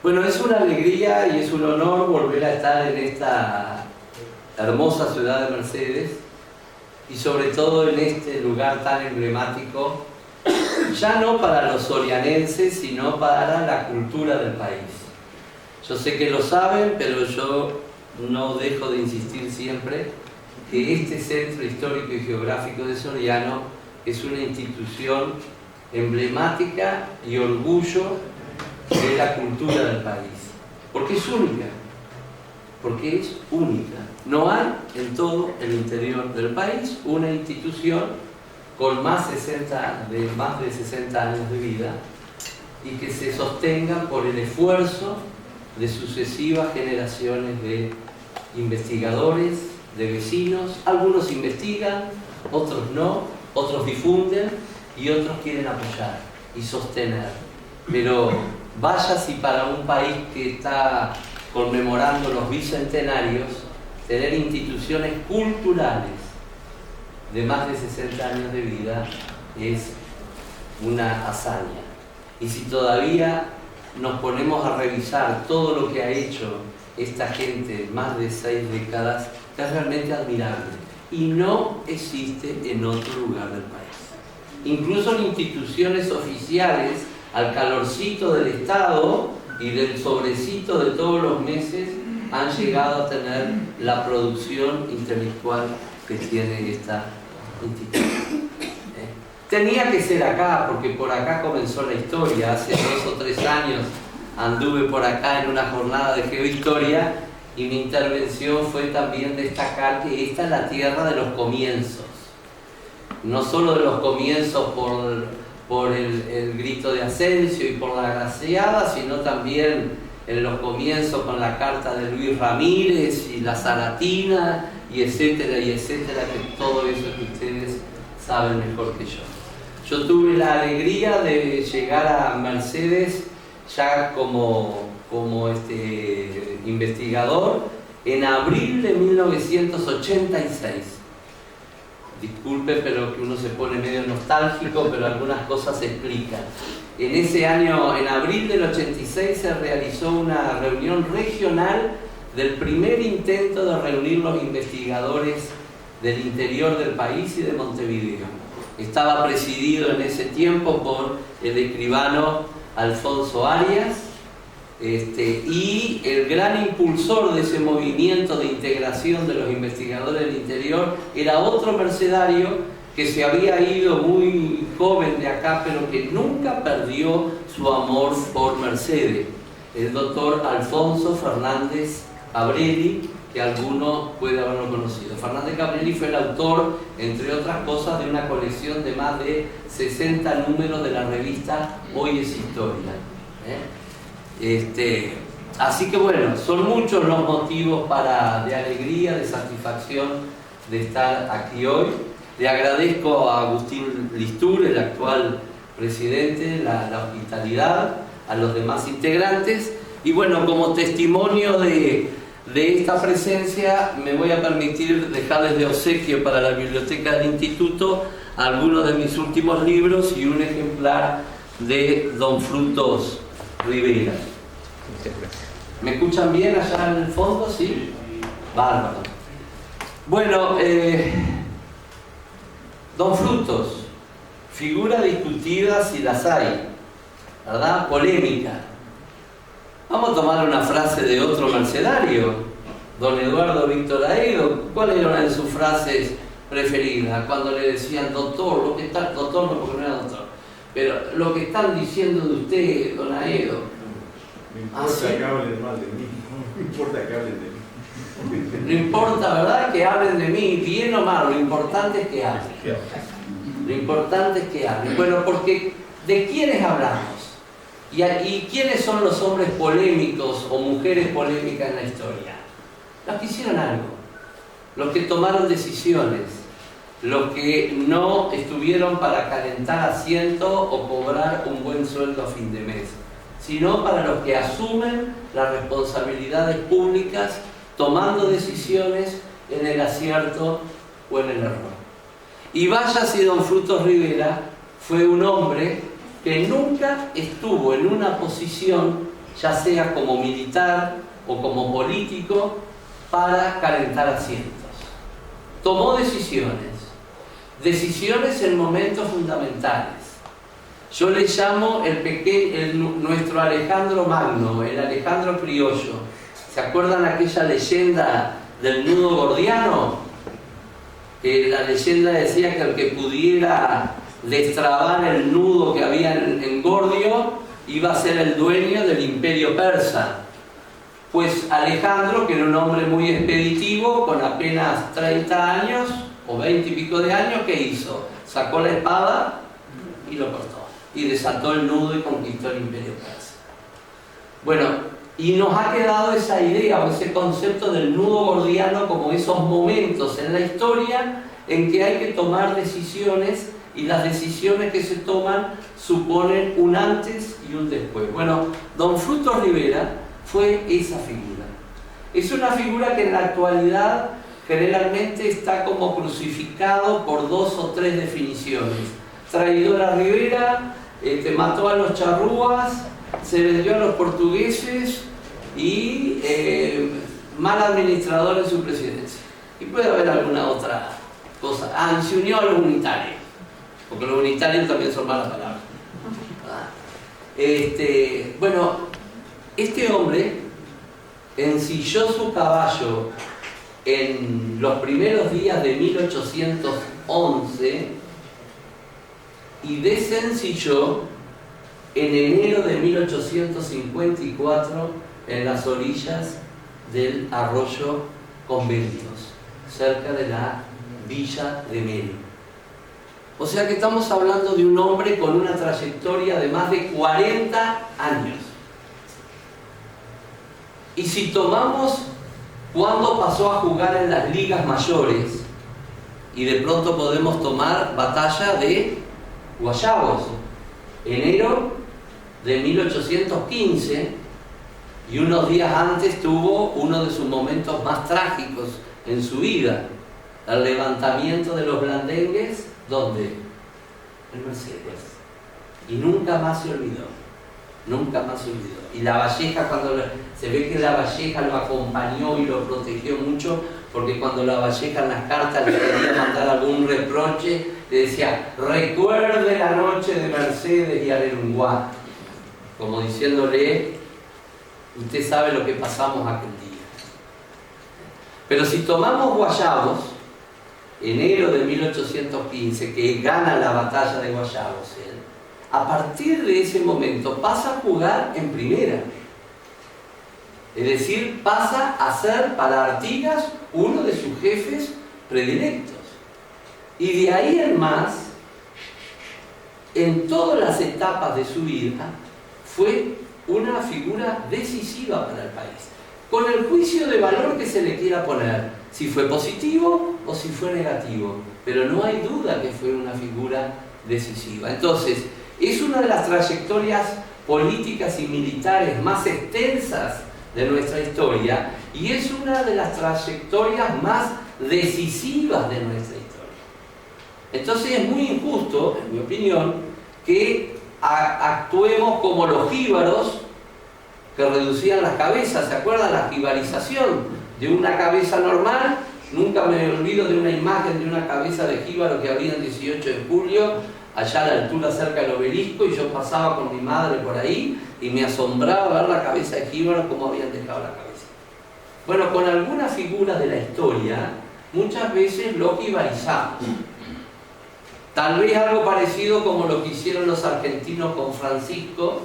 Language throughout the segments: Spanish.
Bueno, es una alegría y es un honor volver a estar en esta hermosa ciudad de Mercedes y sobre todo en este lugar tan emblemático, ya no para los sorianenses, sino para la cultura del país. Yo sé que lo saben, pero yo no dejo de insistir siempre que este centro histórico y geográfico de Soriano es una institución emblemática y orgullo de la cultura del país, porque es única, No hay en todo el interior del país una institución con más de 60 años de vida y que se sostenga por el esfuerzo de sucesivas generaciones de investigadores, de vecinos. Algunos investigan, otros no, otros difunden y otros quieren apoyar y sostener. Pero vaya si para un país que está conmemorando los bicentenarios, tener instituciones culturales de más de 60 años de vida es una hazaña. Y si todavía nos ponemos a revisar todo lo que ha hecho esta gente en más de 6 décadas, es realmente admirable. Y no existe en otro lugar del país. Incluso en instituciones oficiales, al calorcito del Estado y del sobrecito de todos los meses, han llegado a tener la producción intelectual que tiene esta institución. Tenía que ser acá, porque por acá comenzó la historia. Hace 2 o 3 años anduve por acá en una jornada de geohistoria y mi intervención fue también destacar que esta es la tierra de los comienzos. No solo de los comienzos por el grito de Asensio y por la Graciada, sino también en los comienzos con la carta de Luis Ramírez y la Zaratina, y etcétera, que todo eso que ustedes saben mejor que yo. Yo tuve la alegría de llegar a Mercedes ya como investigador en abril de 1986. Disculpe, pero que uno se pone medio nostálgico, pero algunas cosas se explican. En ese año, en abril del 86, se realizó una reunión regional del primer intento de reunir los investigadores del interior del país y de Montevideo. Estaba presidido en ese tiempo por el escribano Alfonso Arias, y el gran impulsor de ese movimiento de integración de los investigadores del interior era otro mercedario que se había ido muy joven de acá, pero que nunca perdió su amor por Mercedes, el doctor Alfonso Fernández Cabrelli, que alguno puede haberlo conocido. Fernández Cabrelli fue el autor, entre otras cosas, de una colección de más de 60 números de la revista Hoy es Historia. Así que bueno, son muchos los motivos de alegría, de satisfacción de estar aquí hoy. Le agradezco a Agustín Listur, el actual presidente, la hospitalidad, a los demás integrantes. Y bueno, como testimonio de esta presencia, me voy a permitir dejarles de obsequio para la biblioteca del instituto algunos de mis últimos libros y un ejemplar de Don Frutos Rivera. ¿Me escuchan bien allá en el fondo? ¿Sí? Bárbaro. Bueno, Don Frutos, figura discutida si las hay, ¿verdad? Polémica. Vamos a tomar una frase de otro mercedario, don Eduardo Víctor Aedo. ¿Cuál era una de sus frases preferidas? Cuando le decían, doctor, doctor no, porque no era doctor, pero lo que están diciendo de usted, don Aedo. No importa que hablen mal de mí, no importa que hablen de mí. No importa, ¿verdad?, que hablen de mí, bien o mal, lo importante es que hablen. Lo importante es que hablen. Bueno, porque ¿de quiénes hablamos? ¿Y quiénes son los hombres polémicos o mujeres polémicas en la historia? Los que hicieron algo, los que tomaron decisiones, los que no estuvieron para calentar asiento o cobrar un buen sueldo a fin de mes, sino para los que asumen las responsabilidades públicas tomando decisiones en el acierto o en el error. Y vaya si don Frutos Rivera fue un hombre que nunca estuvo en una posición ya sea como militar o como político, para calentar asientos. Tomó decisiones en momentos fundamentales. Yo le llamo nuestro Alejandro Magno, el Alejandro Criollo. ¿Se acuerdan aquella leyenda del nudo gordiano? La leyenda decía que el que pudiera destrabar el nudo que había en Gordio iba a ser el dueño del imperio persa. Pues Alejandro, que era un hombre muy expeditivo, con apenas 30 años o 20 y pico de años, ¿qué hizo? Sacó la espada y lo cortó, y desató el nudo y conquistó el imperio persa. Bueno, y nos ha quedado esa idea o ese concepto del nudo gordiano como esos momentos en la historia en que hay que tomar decisiones, y las decisiones que se toman suponen un antes y un después. Bueno, don Frutos Rivera fue esa figura. Es una figura que en la actualidad generalmente está como crucificado por 2 o 3 definiciones. Traidor a Rivera, mató a los charrúas, se vendió a los portugueses y mal administrador en su presidencia. Y puede haber alguna otra cosa. Y se unió a los unitarios, porque los unitarios también son malas palabras. Bueno, este hombre ensilló su caballo en los primeros días de 1811 y desencilló en enero de 1854 en las orillas del arroyo Conventos, cerca de la villa de Melo. O sea que estamos hablando de un hombre con una trayectoria de más de 40 años. Y si tomamos cuándo pasó a jugar en las ligas mayores, y de pronto podemos tomar batalla de Guayabos, enero de 1815, y unos días antes tuvo uno de sus momentos más trágicos en su vida, el levantamiento de los blandengues. ¿Dónde? En Mercedes. Y nunca más se olvidó. Nunca más se olvidó. Y La Valleja, cuando se ve que La Valleja lo acompañó y lo protegió mucho, porque cuando La Valleja en las cartas le quería mandar algún reproche, le decía: recuerde la noche de Mercedes y Arerunguá, como diciéndole: usted sabe lo que pasamos aquel día. Pero si tomamos Guayabos, enero de 1815, que gana la batalla de Guayabos, a partir de ese momento pasa a jugar en primera. Es decir, pasa a ser para Artigas uno de sus jefes predilectos. Y de ahí en más, en todas las etapas de su vida, fue una figura decisiva para el país, con el juicio de valor que se le quiera poner, si fue positivo o si fue negativo, pero no hay duda que fue una figura decisiva. Entonces, es una de las trayectorias políticas y militares más extensas de nuestra historia, y es una de las trayectorias más decisivas de nuestra historia. Entonces es muy injusto, en mi opinión, que actuemos como los jíbaros que reducían las cabezas. ¿Se acuerdan? La jibarización de una cabeza normal. Nunca me olvido de una imagen de una cabeza de jíbaro que había el 18 de julio, allá a la altura cerca del obelisco, y yo pasaba con mi madre por ahí y me asombraba ver la cabeza de jíbaro, cómo habían dejado la cabeza. Bueno, con algunas figuras de la historia muchas veces lo jibarizamos. Tal vez algo parecido como lo que hicieron los argentinos con Francisco,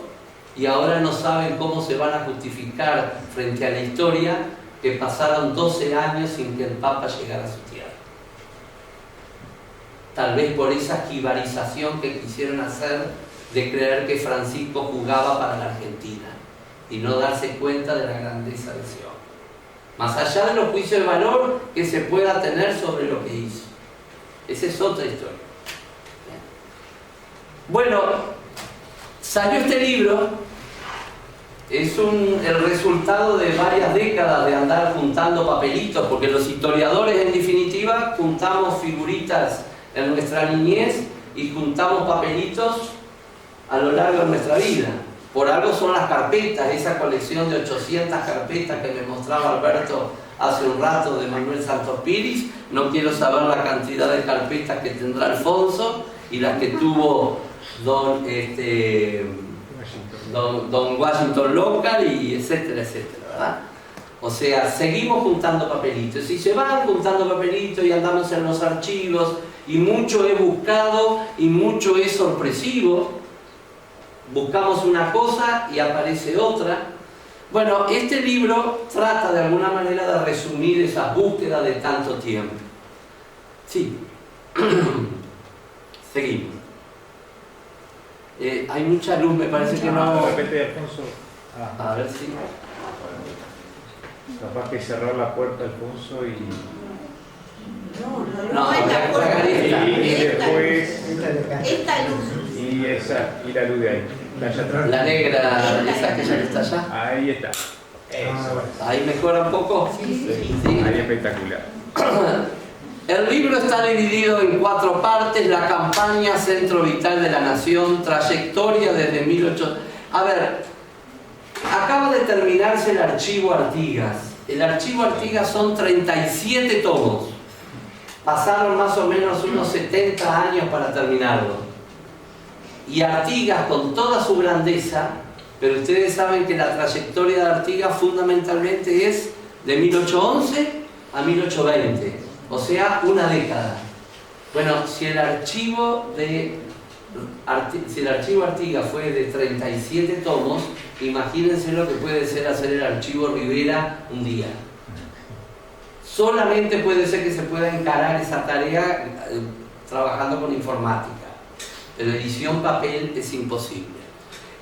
y ahora no saben cómo se van a justificar frente a la historia que pasaron 12 años sin que el Papa llegara a su tierra. Tal vez por esa jibarización que quisieron hacer de creer que Francisco jugaba para la Argentina y no darse cuenta de la grandeza de ese hombre. Más allá de los juicios de valor que se pueda tener sobre lo que hizo. Esa es otra historia. Bueno, salió este libro. Es el resultado de varias décadas de andar juntando papelitos, porque los historiadores, en definitiva, juntamos figuritas en nuestra niñez y juntamos papelitos a lo largo de nuestra vida. Por algo son las carpetas, esa colección de 800 carpetas que me mostraba Alberto hace un rato de Manuel Santos Piris. No quiero saber la cantidad de carpetas que tendrá Alfonso y las que tuvo don Washington Local, y etcétera, etcétera, ¿verdad? O sea, seguimos juntando papelitos y se van juntando papelitos y andamos en los archivos y mucho es buscado y mucho es sorpresivo. Buscamos una cosa y aparece otra. Bueno, este libro trata de alguna manera de resumir esa búsqueda de tanto tiempo. Sí. Seguimos. Hay mucha luz, me parece que no... De repente, Alfonso... A ver si... Capaz que cerrar la puerta, Alfonso, y... No, es la puerta. Y después... Esta luz. Y esa, y la luz de ahí. Allá atrás. La negra, esa aquella que está allá. Ahí está. Ahí mejora un poco. Sí. Ahí espectacular. El libro está dividido en 4 partes: la campaña, centro vital de la nación, trayectoria desde 1800. A ver, acaba de terminarse el archivo Artigas. El archivo Artigas son 37 tomos. Pasaron más o menos unos 70 años para terminarlo. Y Artigas, con toda su grandeza, pero ustedes saben que la trayectoria de Artigas fundamentalmente es de 1811 a 1820, o sea, una década. Bueno, si el archivo Artigas fue de 37 tomos, imagínense lo que puede ser hacer el archivo Rivera un día. Solamente puede ser que se pueda encarar esa tarea trabajando con informática, pero edición papel es imposible.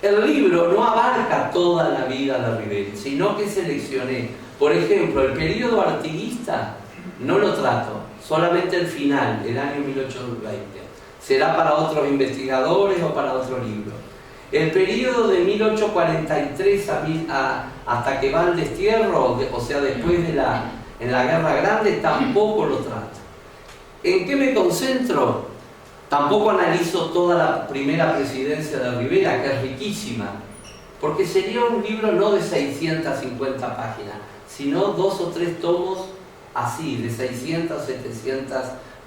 El libro no abarca toda la vida de Rivera, sino que seleccioné, por ejemplo, el periodo artiguista no lo trato, solamente el final, el año 1820. Será para otros investigadores o para otro libro. El periodo de 1843 hasta que va al destierro, o sea, después en la Guerra Grande, tampoco lo trato. ¿En qué me concentro? Tampoco analizo toda la primera presidencia de Rivera, que es riquísima, porque sería un libro no de 650 páginas, sino 2 o 3 tomos así, de 600, 700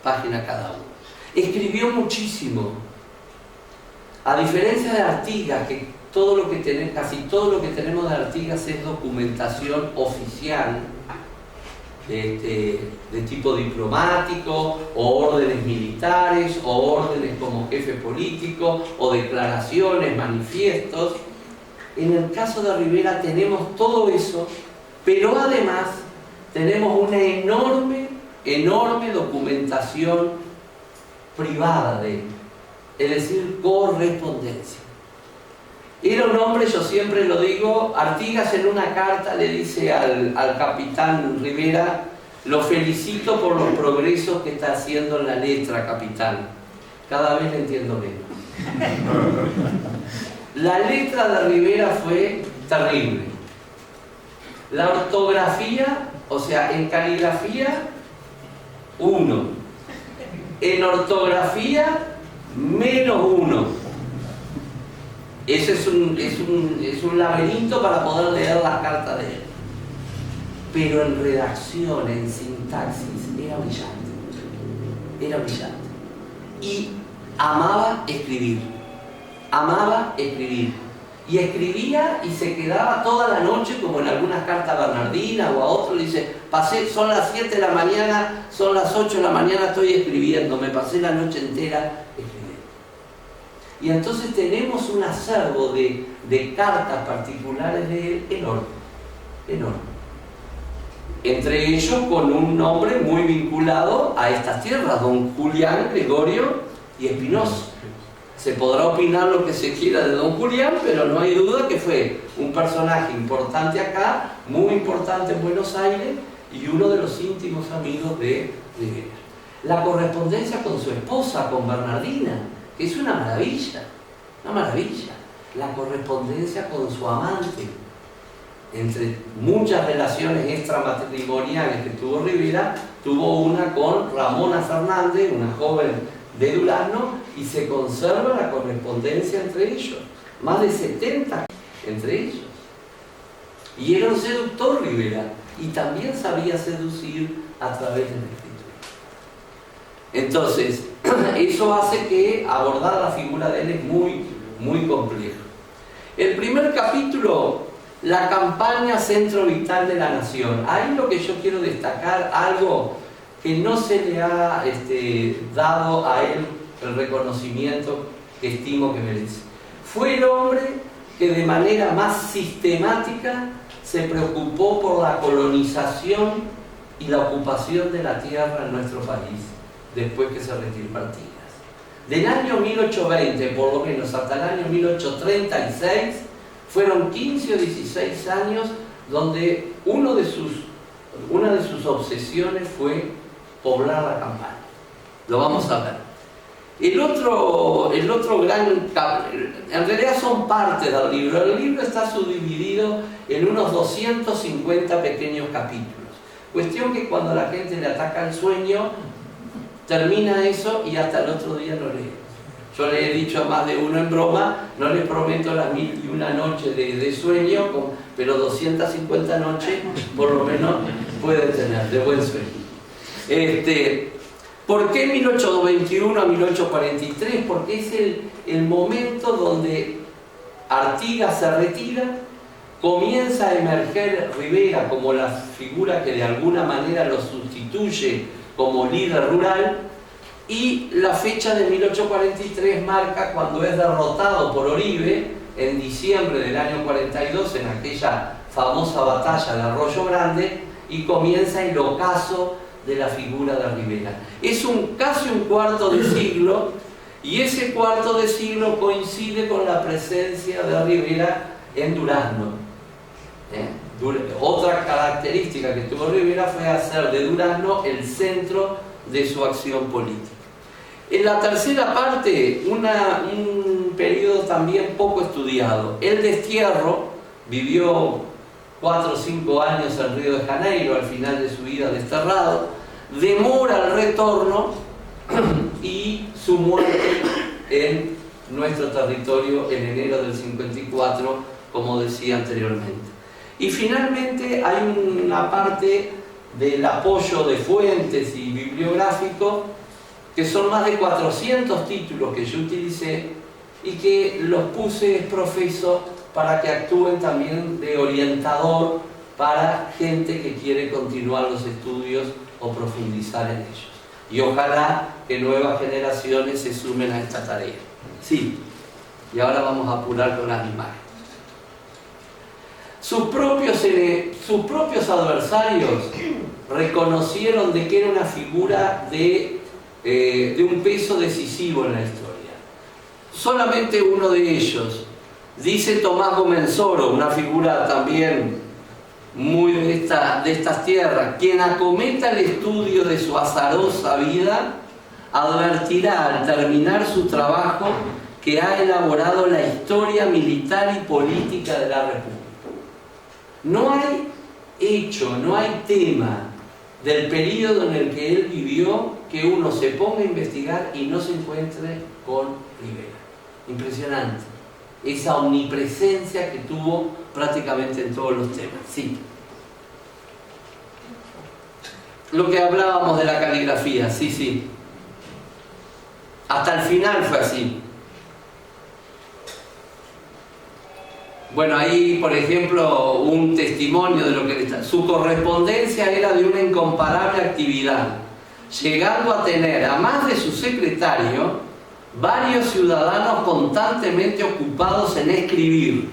páginas cada uno. Escribió muchísimo. A diferencia de Artigas, que casi todo lo que tenemos de Artigas es documentación oficial, de tipo diplomático, o órdenes militares, o órdenes como jefe político, o declaraciones, manifiestos. En el caso de Rivera tenemos todo eso, pero además tenemos una enorme documentación privada de él, es decir, correspondencia. Era un hombre, yo siempre lo digo, Artigas en una carta le dice al capitán Rivera: lo felicito por los progresos que está haciendo en la letra, capitán. Cada vez le entiendo menos. La letra de Rivera fue terrible. La ortografía, o sea, en caligrafía, 1. En ortografía, -1. Ese es un laberinto para poder leer las cartas de él. Pero en redacción, en sintaxis, era brillante. Era brillante. Y amaba escribir. Amaba escribir. Y escribía y se quedaba toda la noche, como en algunas cartas a Bernardina o a otro, le dice: son las 7 de la mañana, son las 8 de la mañana, estoy escribiendo, me pasé la noche entera escribiendo. Y entonces tenemos un acervo de cartas particulares de él enorme. Entre ellos con un nombre muy vinculado a estas tierras, don Julián Gregorio y Espinosa. Se podrá opinar lo que se quiera de don Julián, pero no hay duda que fue un personaje importante acá, muy importante en Buenos Aires, y uno de los íntimos amigos de Rivera. La correspondencia con su esposa, con Bernardina, que es una maravilla. La correspondencia con su amante, entre muchas relaciones extramatrimoniales que tuvo Rivera, tuvo una con Ramona Fernández, una joven de Durazno, y se conserva la correspondencia entre ellos. Más de 70 entre ellos. Y era un seductor Rivera, y también sabía seducir a través de la escritura. Entonces, eso hace que abordar la figura de él es muy, muy complejo. El primer capítulo, la campaña Centro Vital de la Nación. Ahí lo que yo quiero destacar, algo que no se le ha dado a él el reconocimiento que estimo que merece. Fue el hombre que de manera más sistemática se preocupó por la colonización y la ocupación de la tierra en nuestro país, después que se retiró Artigas. Del año 1820, por lo menos, hasta el año 1836, fueron 15 o 16 años donde una de sus obsesiones fue poblar la campaña. Lo vamos a ver. El otro gran... En realidad son parte del libro. El libro está subdividido en unos 250 pequeños capítulos. Cuestión que cuando la gente le ataca el sueño, termina eso y hasta el otro día lo lee. Yo le he dicho a más de uno en broma, no les prometo las 1001 noches de sueño, pero 250 noches por lo menos pueden tener, de buen sueño. ¿Por qué 1821 a 1843? Porque es el momento donde Artigas se retira, comienza a emerger Rivera como la figura que de alguna manera lo sustituye como líder rural, y la fecha de 1843 marca cuando es derrotado por Oribe en diciembre del año 42 en aquella famosa batalla de Arroyo Grande, y comienza el ocaso de la figura de Rivera. Es casi un cuarto de siglo, y ese cuarto de siglo coincide con la presencia de Rivera en Durazno. Otra característica que tuvo Rivera fue hacer de Durazno el centro de su acción política. En la tercera parte, un periodo también poco estudiado. El destierro, vivió 4 o 5 años en Río de Janeiro, al final de su vida desterrado, demora el retorno y su muerte en nuestro territorio en enero del 54, como decía anteriormente. Y finalmente hay una parte del apoyo de fuentes y bibliográfico, que son más de 400 títulos que yo utilicé y que los puse profeso para que actúen también de orientador para gente que quiere continuar los estudios o profundizar en ellos. Y ojalá que nuevas generaciones se sumen a esta tarea. Sí, y ahora vamos a apurar con las imágenes. Sus propios adversarios reconocieron de que era una figura de un peso decisivo en la historia. Solamente uno de ellos, dice Tomás Gomenzoro, una figura también muy de estas tierras: quien acometa el estudio de su azarosa vida advertirá al terminar su trabajo que ha elaborado la historia militar y política de la República. No hay hecho, no hay tema del periodo en el que él vivió que uno se ponga a investigar y no se encuentre con Rivera. Impresionante. Esa omnipresencia que tuvo prácticamente en todos los temas. Sí. Lo que hablábamos de la caligrafía, sí. Hasta el final fue así. Bueno, ahí, por ejemplo, un testimonio de lo que está. Su correspondencia era de una incomparable actividad, llegando a tener, a más de su secretario, varios ciudadanos constantemente ocupados en escribir.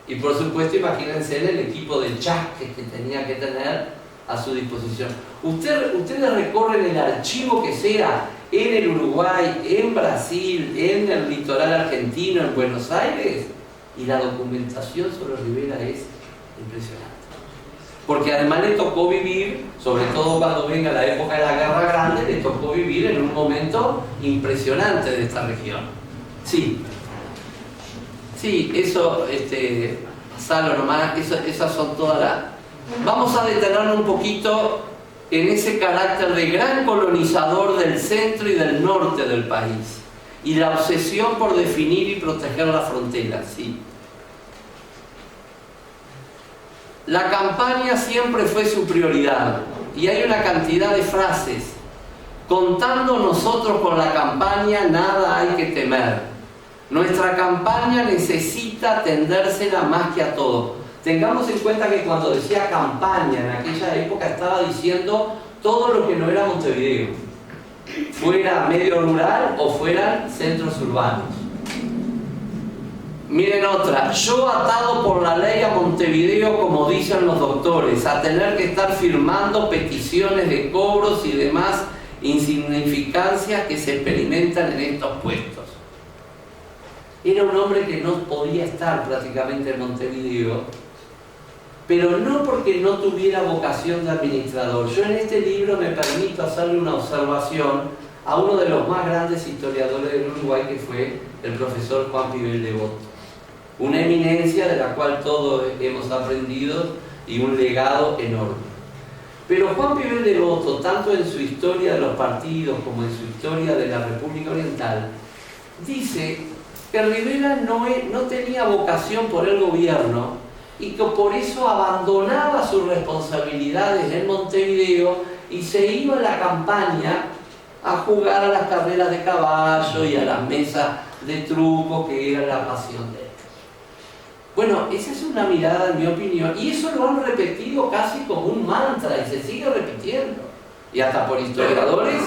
Y por supuesto, imagínense el equipo de chasques que tenía que tener a su disposición. Ustedes recorren el archivo que sea en el Uruguay, en Brasil, en el litoral argentino, en Buenos Aires, y la documentación sobre Rivera es impresionante. Porque además le tocó vivir, sobre todo cuando venga la época de la Guerra Grande, le tocó vivir en un momento impresionante de esta región. Sí, eso, pasalo nomás, esas son todas las... Vamos a detenernos un poquito en ese carácter de gran colonizador del centro y del norte del país. y la obsesión por definir y proteger las fronteras, sí. La campaña siempre fue su prioridad y hay una cantidad de frases. Contando nosotros con la campaña, nada hay que temer. Nuestra campaña necesita tendérsela más que a todo. Tengamos en cuenta que cuando decía campaña en aquella época estaba diciendo todo lo que no era Montevideo, fuera medio rural o fueran centros urbanos. Miren otra, yo atado por la ley a Montevideo, como dicen los doctores, a tener que estar firmando peticiones de cobros y demás insignificancias que se experimentan en estos puestos. Era un hombre que no podía estar prácticamente en Montevideo, pero no porque no tuviera vocación de administrador. Yo en este libro me permito hacerle una observación a uno de los más grandes historiadores del Uruguay, que fue el profesor Juan Pibel Devoto. Una eminencia de la cual todos hemos aprendido y un legado enorme. Pero Juan Pibel Devoto, tanto en su historia de los partidos como en su historia de la República Oriental, dice que Rivera no tenía vocación por el gobierno y que por eso abandonaba sus responsabilidades en Montevideo y se iba a la campaña a jugar a las carreras de caballo y a las mesas de truco, que era la pasión de él. Bueno, esa es una mirada, en mi opinión, y eso lo han repetido casi como un mantra y se sigue repitiendo, y hasta por historiadores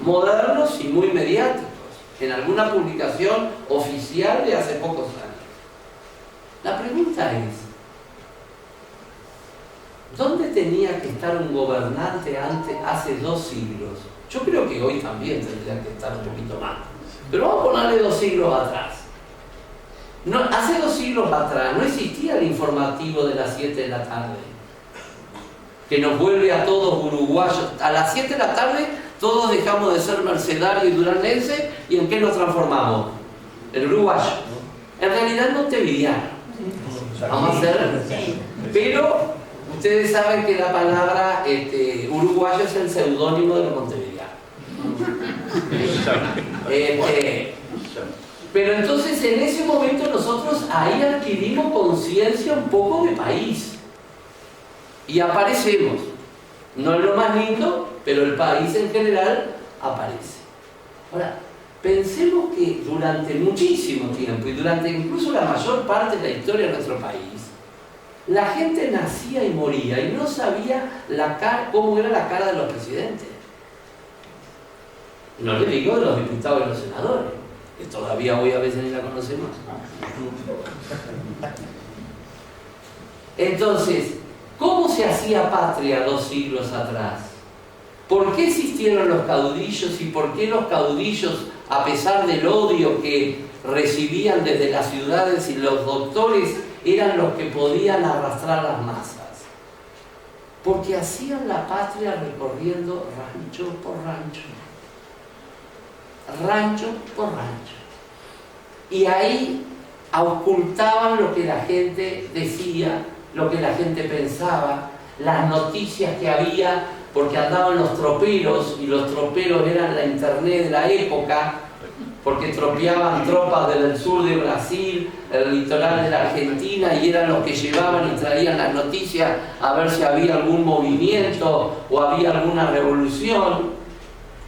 modernos y muy mediáticos, en alguna publicación oficial de hace pocos años. La pregunta es, ¿dónde tenía que estar un gobernante hace 2 siglos? Yo creo que hoy también tendría que estar un poquito más, pero vamos a ponerle 2 siglos atrás. No, hace 2 siglos atrás no existía el informativo de las 7 de la tarde, que nos vuelve a todos uruguayos. A las 7 de la tarde todos dejamos de ser mercedarios y duranenses, ¿y en qué nos transformamos? En uruguayo. En realidad montevideano. Vamos a hacer. Pero ustedes saben que la palabra uruguayo es el seudónimo de los montevideanos. Pero entonces en ese momento nosotros ahí adquirimos conciencia un poco de país y aparecemos. No es lo más lindo, pero el país en general aparece. Ahora, pensemos que durante muchísimo tiempo y durante incluso la mayor parte de la historia de nuestro país, la gente nacía y moría y no sabía cómo era la cara de los presidentes. No le digo de los diputados y los senadores, que todavía hoy a veces ni la conocemos. Entonces, ¿cómo se hacía patria 2 siglos atrás? ¿Por qué existieron los caudillos y por qué los caudillos, a pesar del odio que recibían desde las ciudades y los doctores, eran los que podían arrastrar las masas? Porque hacían la patria recorriendo rancho por rancho. Rancho por rancho. Y ahí ocultaban lo que la gente decía, lo que la gente pensaba, las noticias que había, porque andaban los troperos, y los troperos eran la internet de la época, porque tropeaban tropas del sur de Brasil, el litoral de la Argentina, y eran los que llevaban y traían las noticias a ver si había algún movimiento o había alguna revolución.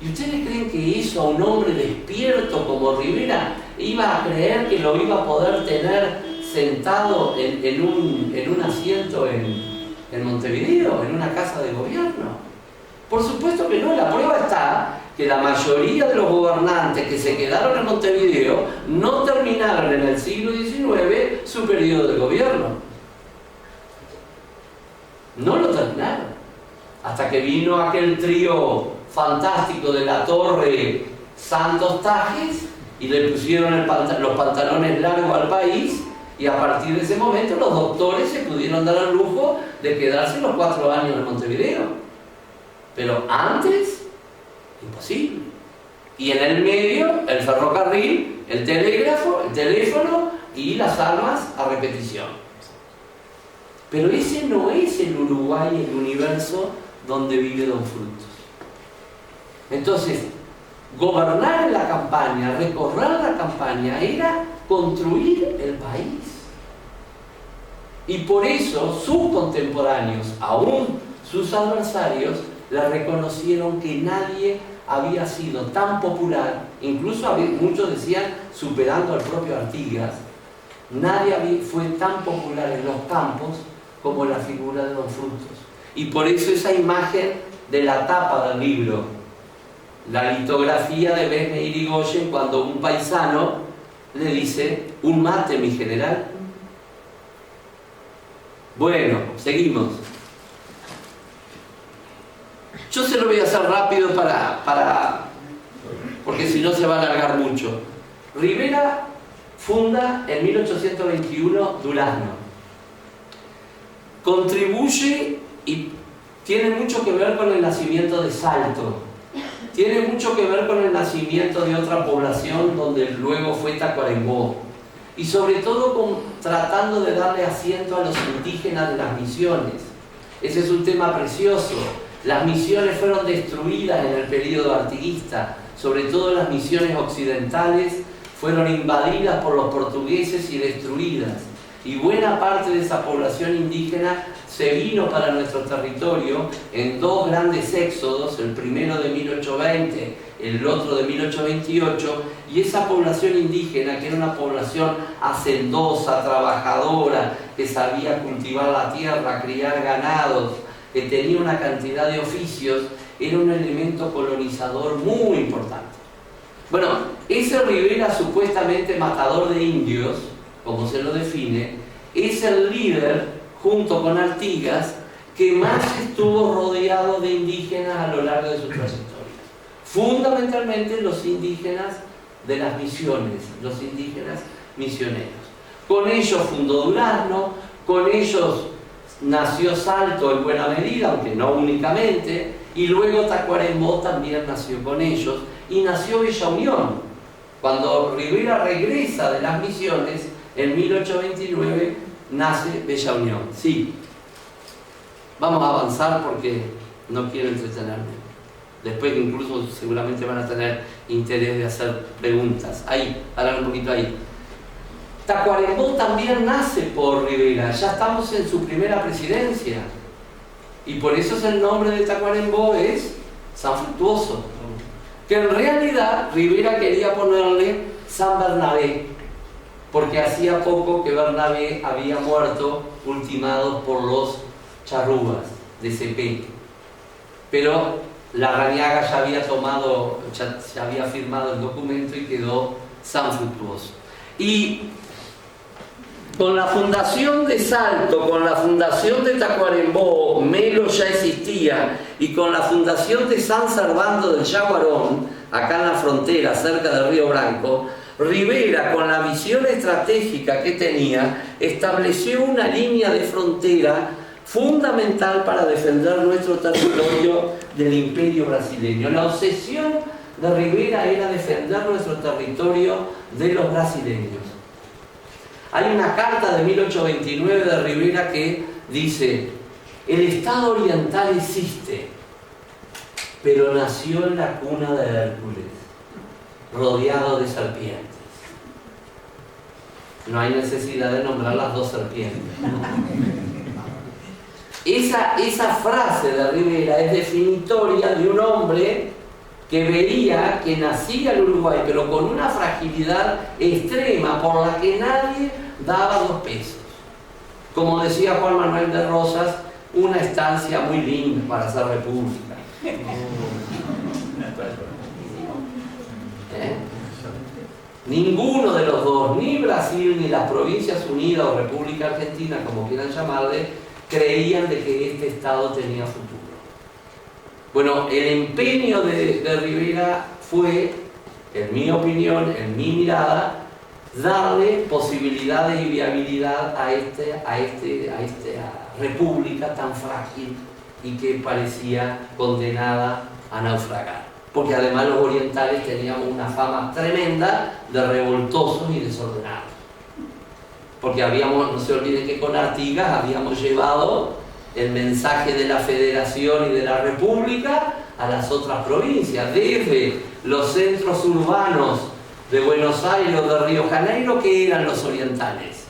¿Y ustedes creen que eso a un hombre despierto como Rivera iba a creer que lo iba a poder tener sentado en un asiento en Montevideo, en una casa de gobierno? Por supuesto que no. La prueba está que la mayoría de los gobernantes que se quedaron en Montevideo no terminaron en el siglo XIX su periodo de gobierno. No lo terminaron. Hasta que vino aquel trío fantástico de La Torre, Santos, Tajes, y le pusieron los pantalones largos al país, y a partir de ese momento los doctores se pudieron dar el lujo de quedarse los 4 años en Montevideo. Pero antes, imposible. Y en el medio, el ferrocarril, el telégrafo, el teléfono y las armas a repetición. Pero ese no es el Uruguay, el universo donde vive Don Frutos. Entonces, gobernar en la campaña, recorrer la campaña, era construir el país. Y por eso sus contemporáneos, aún sus adversarios, le reconocieron que nadie había sido tan popular, incluso muchos decían superando al propio Artigas, nadie fue tan popular en los campos como la figura de Don Frutos. Y por eso esa imagen de la tapa del libro, la litografía de Ben Irigoyen, cuando un paisano le dice: un mate, mi general. Bueno, seguimos. Yo se lo voy a hacer rápido porque si no se va a alargar mucho. Rivera funda en 1821 Durazno. Contribuye y tiene mucho que ver con el nacimiento de Salto. Tiene mucho que ver con el nacimiento de otra población donde luego fue Tacuarembó. Y sobre todo tratando de darle asiento a los indígenas de las misiones. Ese es un tema precioso. Las misiones fueron destruidas en el período artiguista, sobre todo las misiones occidentales fueron invadidas por los portugueses y destruidas. Y buena parte de esa población indígena se vino para nuestro territorio en dos grandes éxodos, el primero de 1820, el otro de 1828, y esa población indígena, que era una población hacendosa, trabajadora, que sabía cultivar la tierra, criar ganados, que tenía una cantidad de oficios, era un elemento colonizador muy importante. Bueno, ese Rivera, supuestamente matador de indios, como se lo define, es el líder, junto con Artigas, que más estuvo rodeado de indígenas a lo largo de su trayectoria. Fundamentalmente los indígenas de las misiones, los indígenas misioneros. Con ellos fundó Durazno, con ellos nació Salto en buena medida, aunque no únicamente, y luego Tacuarembó también nació con ellos, y nació Bella Unión. Cuando Rivera regresa de las misiones, en 1829, nace Bella Unión. Sí, vamos a avanzar porque no quiero entretenerme. Después incluso seguramente van a tener interés de hacer preguntas. Ahí, hablar un poquito ahí. Tacuarembó también nace por Rivera, ya estamos en su primera presidencia. Y por eso es el nombre de Tacuarembó es San Fructuoso. Que en realidad Rivera quería ponerle San Bernabé, porque hacía poco que Bernabé había muerto, ultimado por los charrúas de Cepé. Pero Larrañaga ya había firmado el documento y quedó San Fructuoso. Y con la fundación de Salto, con la fundación de Tacuarembó, Melo ya existía, y con la fundación de San Servando del Yaguarón, acá en la frontera, cerca del Río Branco, Rivera, con la visión estratégica que tenía, estableció una línea de frontera fundamental para defender nuestro territorio del imperio brasileño. La obsesión de Rivera era defender nuestro territorio de los brasileños. Hay una carta de 1829 de Rivera que dice: el Estado oriental existe, pero nació en la cuna de Hércules, rodeado de serpientes. No hay necesidad de nombrar las dos serpientes. Esa frase de Rivera es definitoria de un hombre que veía que nacía en Uruguay, pero con una fragilidad extrema por la que nadie daba 2 pesos. Como decía Juan Manuel de Rosas, una estancia muy linda para hacer república. Ninguno de los dos, ni Brasil, ni las Provincias Unidas o República Argentina, como quieran llamarle, creían de que este Estado tenía futuro. Bueno, el empeño de Rivera fue, en mi opinión, en mi mirada, darle posibilidades y viabilidad a esta república tan frágil y que parecía condenada a naufragar. Porque además los orientales teníamos una fama tremenda de revoltosos y desordenados. Porque no se olviden que con Artigas habíamos llevado el mensaje de la Federación y de la República a las otras provincias, desde los centros urbanos de Buenos Aires o de Río Janeiro, que eran los orientales,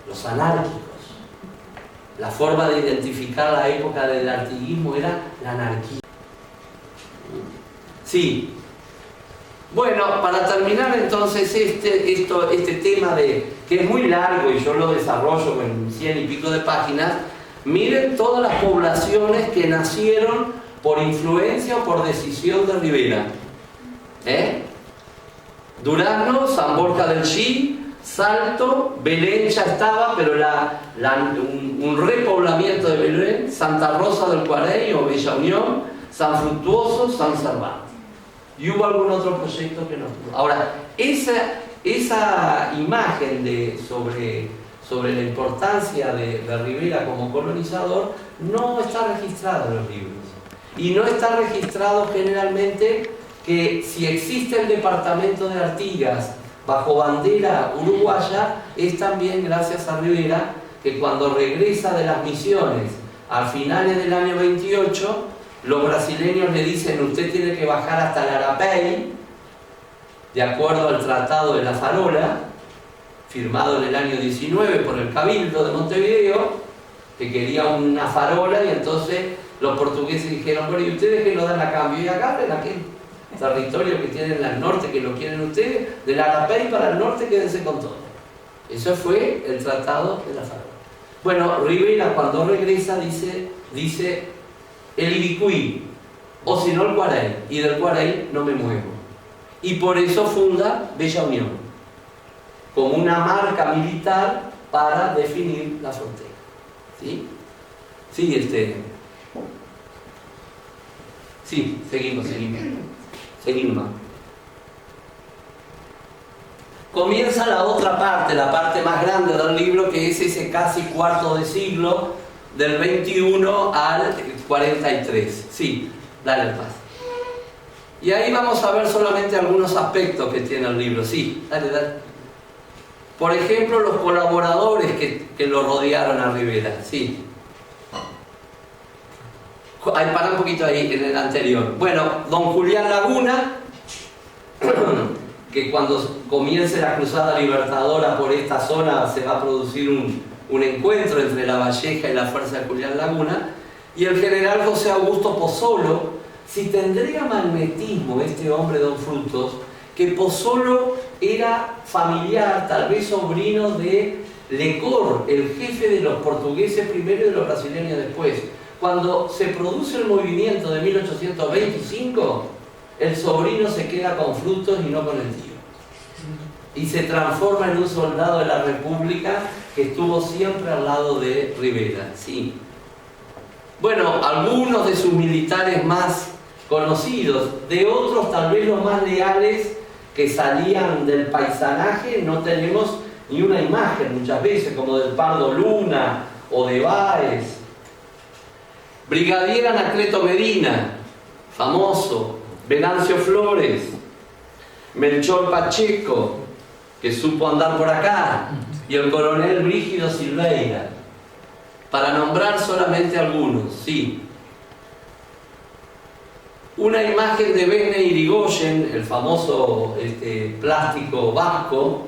los anárquicos. La forma de identificar la época del artiguismo era la anarquía. Sí. Bueno, para terminar entonces este tema que es muy largo y yo lo desarrollo en 100 y pico de páginas, miren todas las poblaciones que nacieron por influencia o por decisión de Rivera. Durazno, San Borja del Chi, Salto, Belén ya estaba, pero un repoblamiento de Belén, Santa Rosa del Cuarey o Bella Unión, San Fructuoso, San Cervantes. Y hubo algún otro proyecto que no pudo. Ahora, esa imagen sobre la importancia de Rivera como colonizador no está registrada en los libros. Y no está registrado generalmente que si existe el departamento de Artigas bajo bandera uruguaya, es también gracias a Rivera, que cuando regresa de las misiones a finales del año 28, los brasileños le dicen: usted tiene que bajar hasta el Arapey, de acuerdo al Tratado de la Farola, firmado en el año 19 por el Cabildo de Montevideo, que quería una farola, y entonces los portugueses dijeron: bueno, ¿y ustedes qué lo dan a cambio? Y agarren aquel territorio que tienen al norte, que lo quieren ustedes, del Arapey para el norte, quédense con todo. Eso fue el Tratado de la Farola. Bueno, Rivera cuando regresa dice el Ibicuí, o si no el Cuarey, y del Cuarey no me muevo. Y por eso funda Bella Unión, como una marca militar para definir la frontera. ¿Sí? Sí, Sí, seguimos. Seguimos. Comienza la otra parte, la parte más grande del libro, que es ese casi cuarto de siglo, del 21 al 43. Sí, dale el paso. Y ahí vamos a ver solamente algunos aspectos que tiene el libro. Sí, dale. Por ejemplo, los colaboradores que lo rodearon a Rivera. Sí. Para un poquito ahí en el anterior. Bueno, don Julián Laguna, que cuando comience la cruzada libertadora por esta zona se va a producir un encuentro entre la Valleja y la fuerza de Julián Laguna, y el general José Augusto Pozzolo. Si tendría magnetismo este hombre don Frutos, que Pozzolo era familiar, tal vez sobrino de Lecor, el jefe de los portugueses primero y de los brasileños después. Cuando se produce el movimiento de 1825, el sobrino se queda con Frutos y no con el tío. Y se transforma en un soldado de la República que estuvo siempre al lado de Rivera. Sí. Bueno, algunos de sus militares más conocidos, de otros tal vez los más leales que salían del paisanaje, no tenemos ni una imagen muchas veces, como del Pardo Luna o de Báez. Brigadier Anacleto Medina, famoso, Venancio Flores, Melchor Pacheco, que supo andar por acá, y el coronel Brígido Silveira, para nombrar solamente algunos. Sí. Una imagen de Bene Irigoyen, el famoso plástico vasco,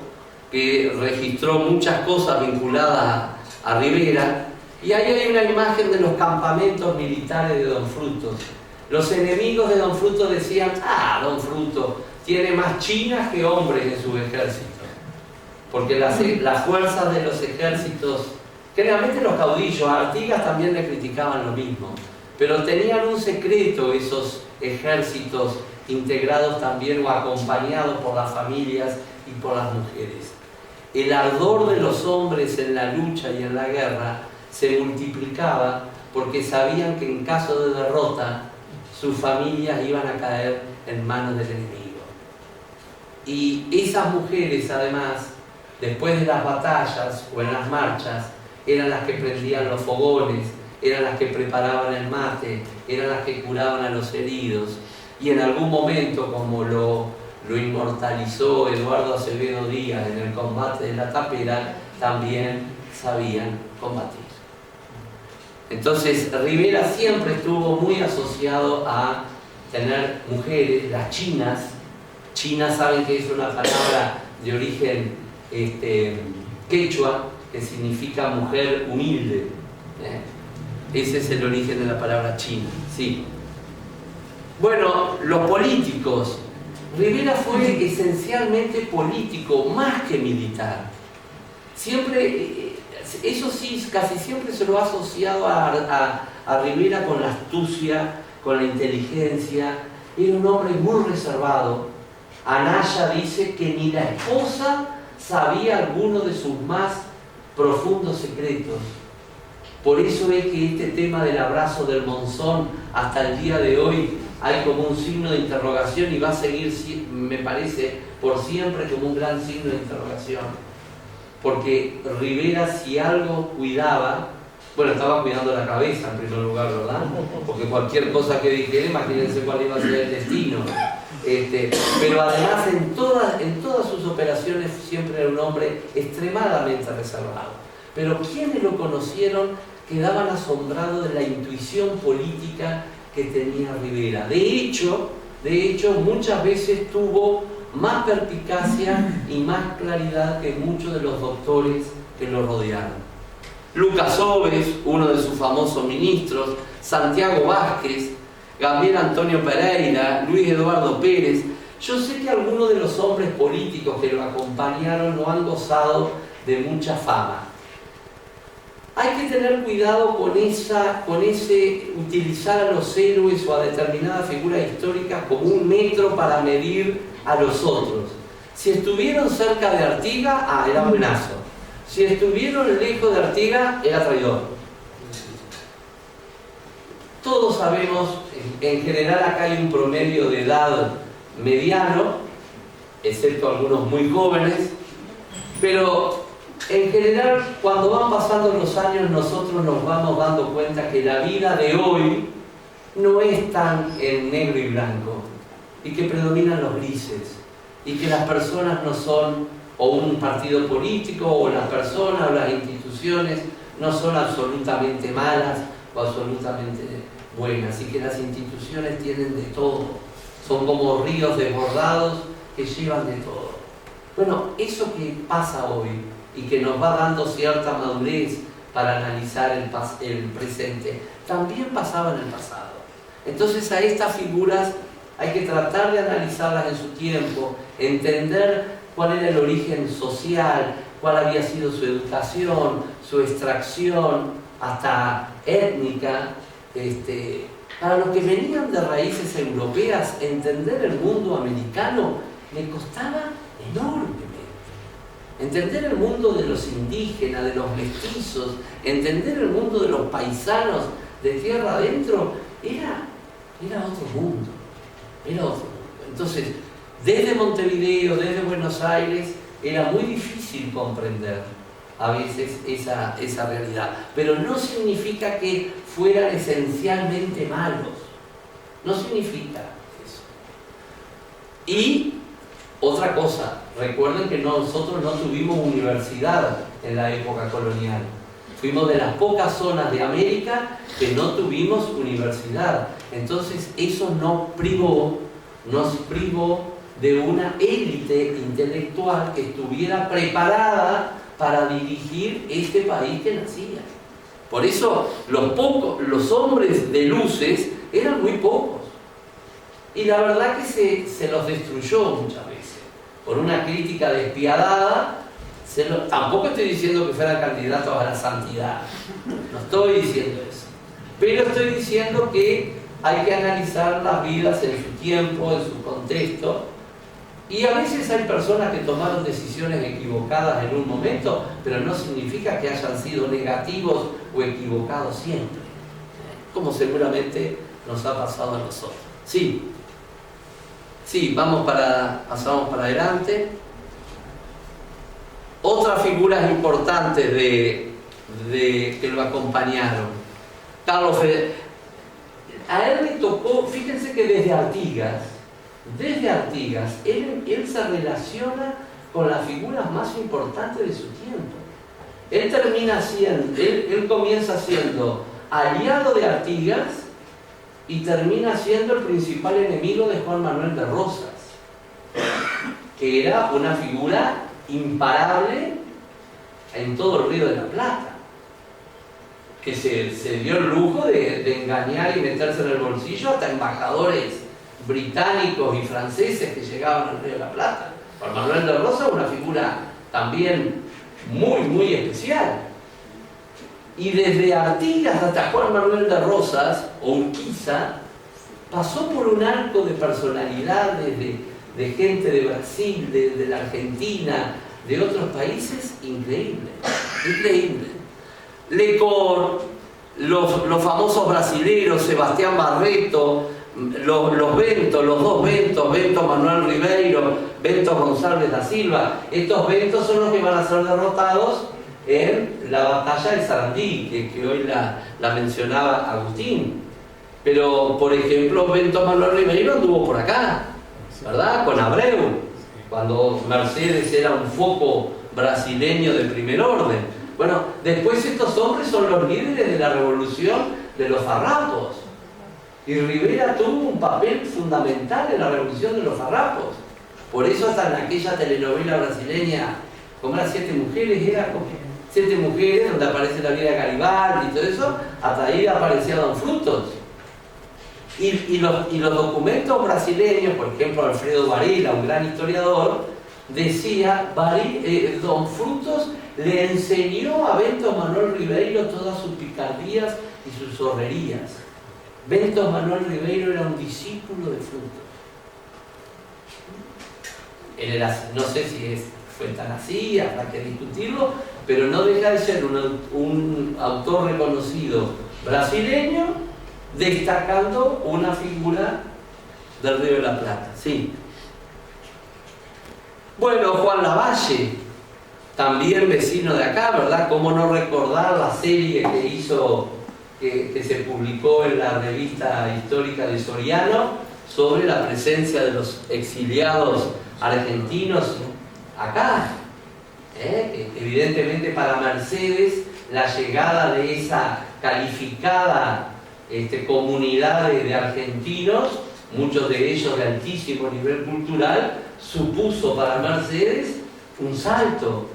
que registró muchas cosas vinculadas a Rivera, y ahí hay una imagen de los campamentos militares de don Frutos. Los enemigos de don Frutos decían: don Frutos tiene más chinas que hombres en su ejército, porque las fuerzas de los ejércitos, generalmente los caudillos, a Artigas también le criticaban lo mismo, pero tenían un secreto esos ejércitos integrados también o acompañados por las familias y por las mujeres. El ardor de los hombres en la lucha y en la guerra se multiplicaba porque sabían que en caso de derrota sus familias iban a caer en manos del enemigo. Y esas mujeres, además, después de las batallas o en las marchas, eran las que prendían los fogones, eran las que preparaban el mate, eran las que curaban a los heridos, y en algún momento, como lo inmortalizó Eduardo Acevedo Díaz en el combate de la Tapera, también sabían combatir. Entonces Rivera siempre estuvo muy asociado a tener mujeres, las chinas. Chinas, saben que es una palabra de origen quechua, que significa mujer humilde. Ese es el origen de la palabra china. Sí. Bueno, los políticos. Rivera fue esencialmente político, más que militar. Siempre, eso sí, casi siempre se lo ha asociado a Rivera con la astucia, con la inteligencia. Era un hombre muy reservado. Anaya dice que ni la esposa sabía alguno de sus más profundos secretos. Por eso es que este tema del abrazo del Monzón, hasta el día de hoy, hay como un signo de interrogación y va a seguir, me parece, por siempre como un gran signo de interrogación. Porque Rivera, si algo cuidaba, bueno, estaba cuidando la cabeza en primer lugar, ¿verdad? Porque cualquier cosa que dijera, imagínense cuál iba a ser el destino. Pero además en todas sus operaciones siempre era un hombre extremadamente reservado. Pero quienes lo conocieron quedaban asombrados de la intuición política que tenía Rivera. De hecho, muchas veces tuvo más perspicacia y más claridad que muchos de los doctores que lo rodearon. Lucas Oves, uno de sus famosos ministros, Santiago Vázquez, Gabriel Antonio Pereira, Luis Eduardo Pérez. Yo sé que algunos de los hombres políticos que lo acompañaron no han gozado de mucha fama. Hay que tener cuidado con ese utilizar a los héroes o a determinadas figuras históricas como un metro para medir a los otros. Si estuvieron cerca de Artigas, era buenazo. Si estuvieron lejos de Artigas, era traidor. Todos sabemos, en general acá hay un promedio de edad mediano, excepto algunos muy jóvenes, pero en general, cuando van pasando los años, nosotros nos vamos dando cuenta que la vida de hoy no es tan en negro y blanco, y que predominan los grises, y que las personas no son, o un partido político, o las personas, o las instituciones, no son absolutamente malas o absolutamente buenas, y que las instituciones tienen de todo, son como ríos desbordados que llevan de todo. Bueno, eso que pasa hoy, y que nos va dando cierta madurez para analizar el presente, también pasaba en el pasado. Entonces a estas figuras hay que tratar de analizarlas en su tiempo, entender cuál era el origen social, cuál había sido su educación, su extracción, hasta étnica. Para los que venían de raíces europeas, entender el mundo americano le costaba enormemente. Entender el mundo de los indígenas, de los mestizos, entender el mundo de los paisanos de tierra adentro, era otro mundo. Era otro mundo. Entonces, desde Montevideo, desde Buenos Aires, era muy difícil comprender a veces esa realidad. Pero no significa que fueran esencialmente malos. No significa eso. Y otra cosa, recuerden que nosotros no tuvimos universidad en la época colonial. Fuimos de las pocas zonas de América que no tuvimos universidad. Entonces eso nos privó de una élite intelectual que estuviera preparada para dirigir este país que nacía. Por eso los hombres de luces eran muy pocos. Y la verdad que se los destruyó muchas veces. Por una crítica despiadada, tampoco estoy diciendo que fueran candidatos a la santidad. No estoy diciendo eso. Pero estoy diciendo que hay que analizar las vidas en su tiempo, en su contexto. Y a veces hay personas que tomaron decisiones equivocadas en un momento, pero no significa que hayan sido negativos o equivocados siempre. Como seguramente nos ha pasado a nosotros. Sí, pasamos para adelante. Otras figuras importantes que lo acompañaron. Carlos Federer. A él le tocó, fíjense que desde Artigas, él se relaciona con las figuras más importantes de su tiempo. Él comienza siendo aliado de Artigas y termina siendo el principal enemigo de Juan Manuel de Rosas, que era una figura imparable en todo el Río de la Plata, que se dio el lujo de engañar y meterse en el bolsillo hasta embajadores británicos y franceses que llegaban al Río de la Plata. Juan Manuel de Rosas, una figura también muy, muy especial. Y desde Artigas hasta Juan Manuel de Rosas, o Urquiza, pasó por un arco de personalidades, de gente de Brasil, de la Argentina, de otros países, increíble, increíble. Lecor, los famosos brasileros, Sebastián Barreto, los dos Bentos, Bento Manuel Ribeiro, Bento González da Silva, estos Bentos son los que van a ser derrotados en la batalla de Sarandí, que hoy la mencionaba Agustín. Pero, por ejemplo, Bento Manuel Ribeiro anduvo por acá, ¿verdad? Con Abreu, cuando Mercedes era un foco brasileño de primer orden. Bueno, después estos hombres son los líderes de la revolución de los farrapos. Y Rivera tuvo un papel fundamental en la revolución de los farrapos. Por eso hasta en aquella telenovela brasileña, como era Siete Mujeres, era como Siete Mujeres, donde aparece la vida de Garibaldi y todo eso, hasta ahí aparecía Don Frutos. Y los documentos brasileños, por ejemplo, Alfredo Varela, un gran historiador, decía, Don Frutos le enseñó a Bento Manuel Ribeiro todas sus picardías y sus zorrerías. Bento Manuel Ribeiro era un discípulo de Frutos. Él era, no sé si fue tan así, habrá que discutirlo, pero no deja de ser un autor reconocido brasileño, destacando una figura del Río de la Plata. Sí. Bueno, Juan Lavalle, también vecino de acá, ¿verdad? ¿Cómo no recordar la serie que hizo, que se publicó en la revista histórica de Soriano sobre la presencia de los exiliados argentinos acá? Evidentemente para Mercedes la llegada de esa calificada comunidad de argentinos, muchos de ellos de altísimo nivel cultural, supuso para Mercedes un salto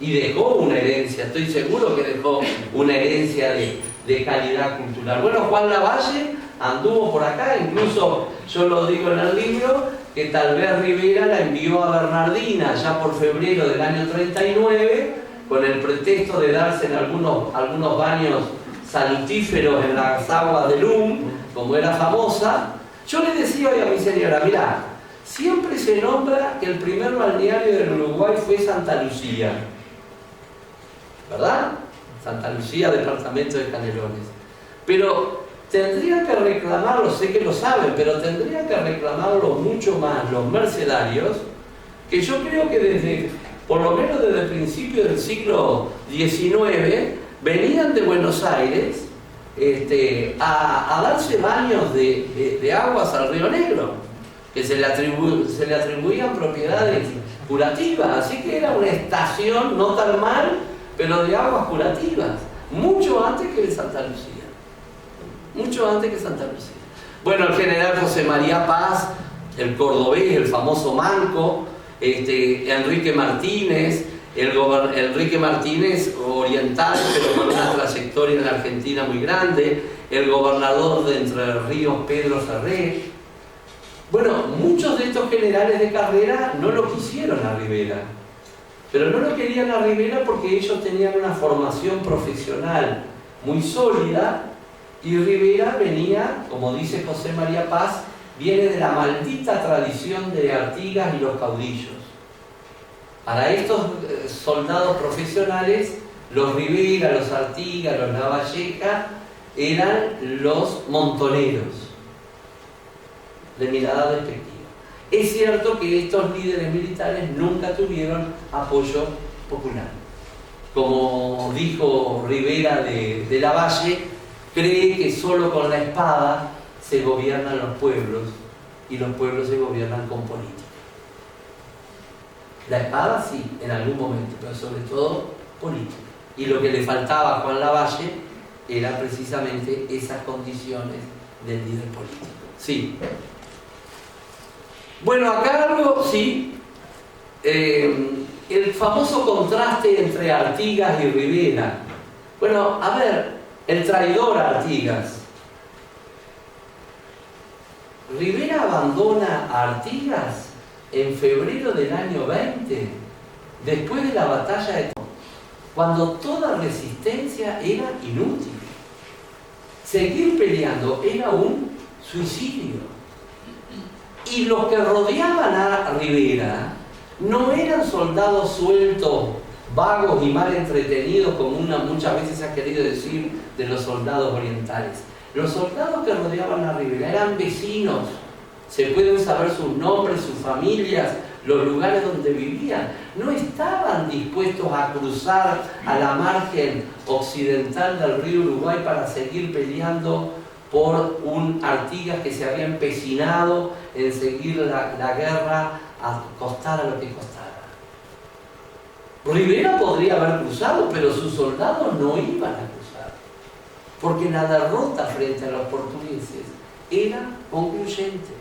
y dejó una herencia, estoy seguro que dejó una herencia de calidad cultural. Bueno, Juan Lavalle anduvo por acá, incluso yo lo digo en el libro, que tal vez Rivera la envió a Bernardina ya por febrero del año 39, con el pretexto de darse en algunos baños salutíferos en las aguas de Lum, como era famosa. Yo le decía hoy a mi señora, mirá, siempre se nombra que el primer balneario del Uruguay fue Santa Lucía, ¿verdad? Santa Lucía, departamento de Canelones. Pero tendrían que reclamarlo, sé que lo saben, pero tendrían que reclamarlo mucho más los mercedarios, que yo creo que por lo menos desde el principio del siglo XIX, venían de Buenos Aires a darse baños de aguas al Río Negro, que se le atribuían propiedades curativas, así que era una estación no termal, pero de aguas curativas, mucho antes que de Santa Lucía. Mucho antes que Santa Lucía. Bueno, el general José María Paz, el cordobés, el famoso Manco, Enrique Martínez, Enrique Martínez oriental, pero con una trayectoria en la Argentina muy grande, el gobernador de Entre Ríos, Pedro Ferrer. Bueno, muchos de estos generales de carrera no lo quisieron a Rivera, pero no lo querían a Rivera porque ellos tenían una formación profesional muy sólida. Y Rivera venía, como dice José María Paz, viene de la maldita tradición de Artigas y los caudillos. Para estos soldados profesionales, los Rivera, los Artigas, los Lavalleja, eran los montoneros, de mirada despectiva. Es cierto que estos líderes militares nunca tuvieron apoyo popular. Como dijo Rivera de Lavalle, cree que solo con la espada se gobiernan los pueblos y los pueblos se gobiernan con política. La espada sí, en algún momento, pero sobre todo política. Y lo que le faltaba a Juan Lavalle era precisamente esas condiciones del líder político. Sí. Bueno, acá algo, sí, el famoso contraste entre Artigas y Rivera. Bueno, a ver, el traidor Artigas. Rivera abandona a Artigas en febrero del año 20, después de la batalla de Toro, cuando toda resistencia era inútil. Seguir peleando era un suicidio. Y los que rodeaban a Rivera no eran soldados sueltos, vagos y mal entretenidos, como muchas veces se ha querido decir de los soldados orientales. Los soldados que rodeaban a Rivera eran vecinos, se pueden saber sus nombres, sus familias, los lugares donde vivían. No estaban dispuestos a cruzar a la margen occidental del río Uruguay para seguir peleando por un Artigas que se había empecinado en seguir la guerra a costara lo que costara. Rivera podría haber cruzado, pero sus soldados no iban a cruzar, porque la derrota frente a los portugueses era concluyente.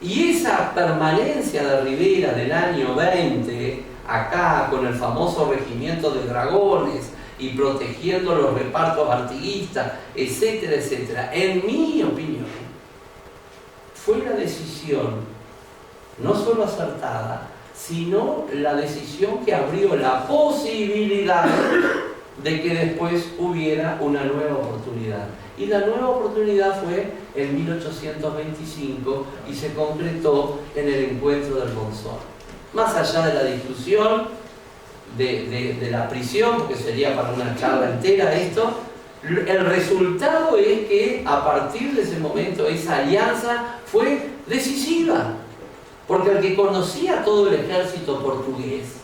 Y esa permanencia de Rivera del año 20, acá con el famoso regimiento de dragones y protegiendo los repartos artiguistas, etcétera, etcétera, en mi opinión, fue la decisión no solo acertada, sino la decisión que abrió la posibilidad de que después hubiera una nueva oportunidad. Y la nueva oportunidad fue en 1825 y se concretó en el encuentro del Monzón. Más allá de la discusión de la prisión, porque sería para una charla entera esto, el resultado es que a partir de ese momento esa alianza fue decisiva, porque el que conocía todo el ejército portugués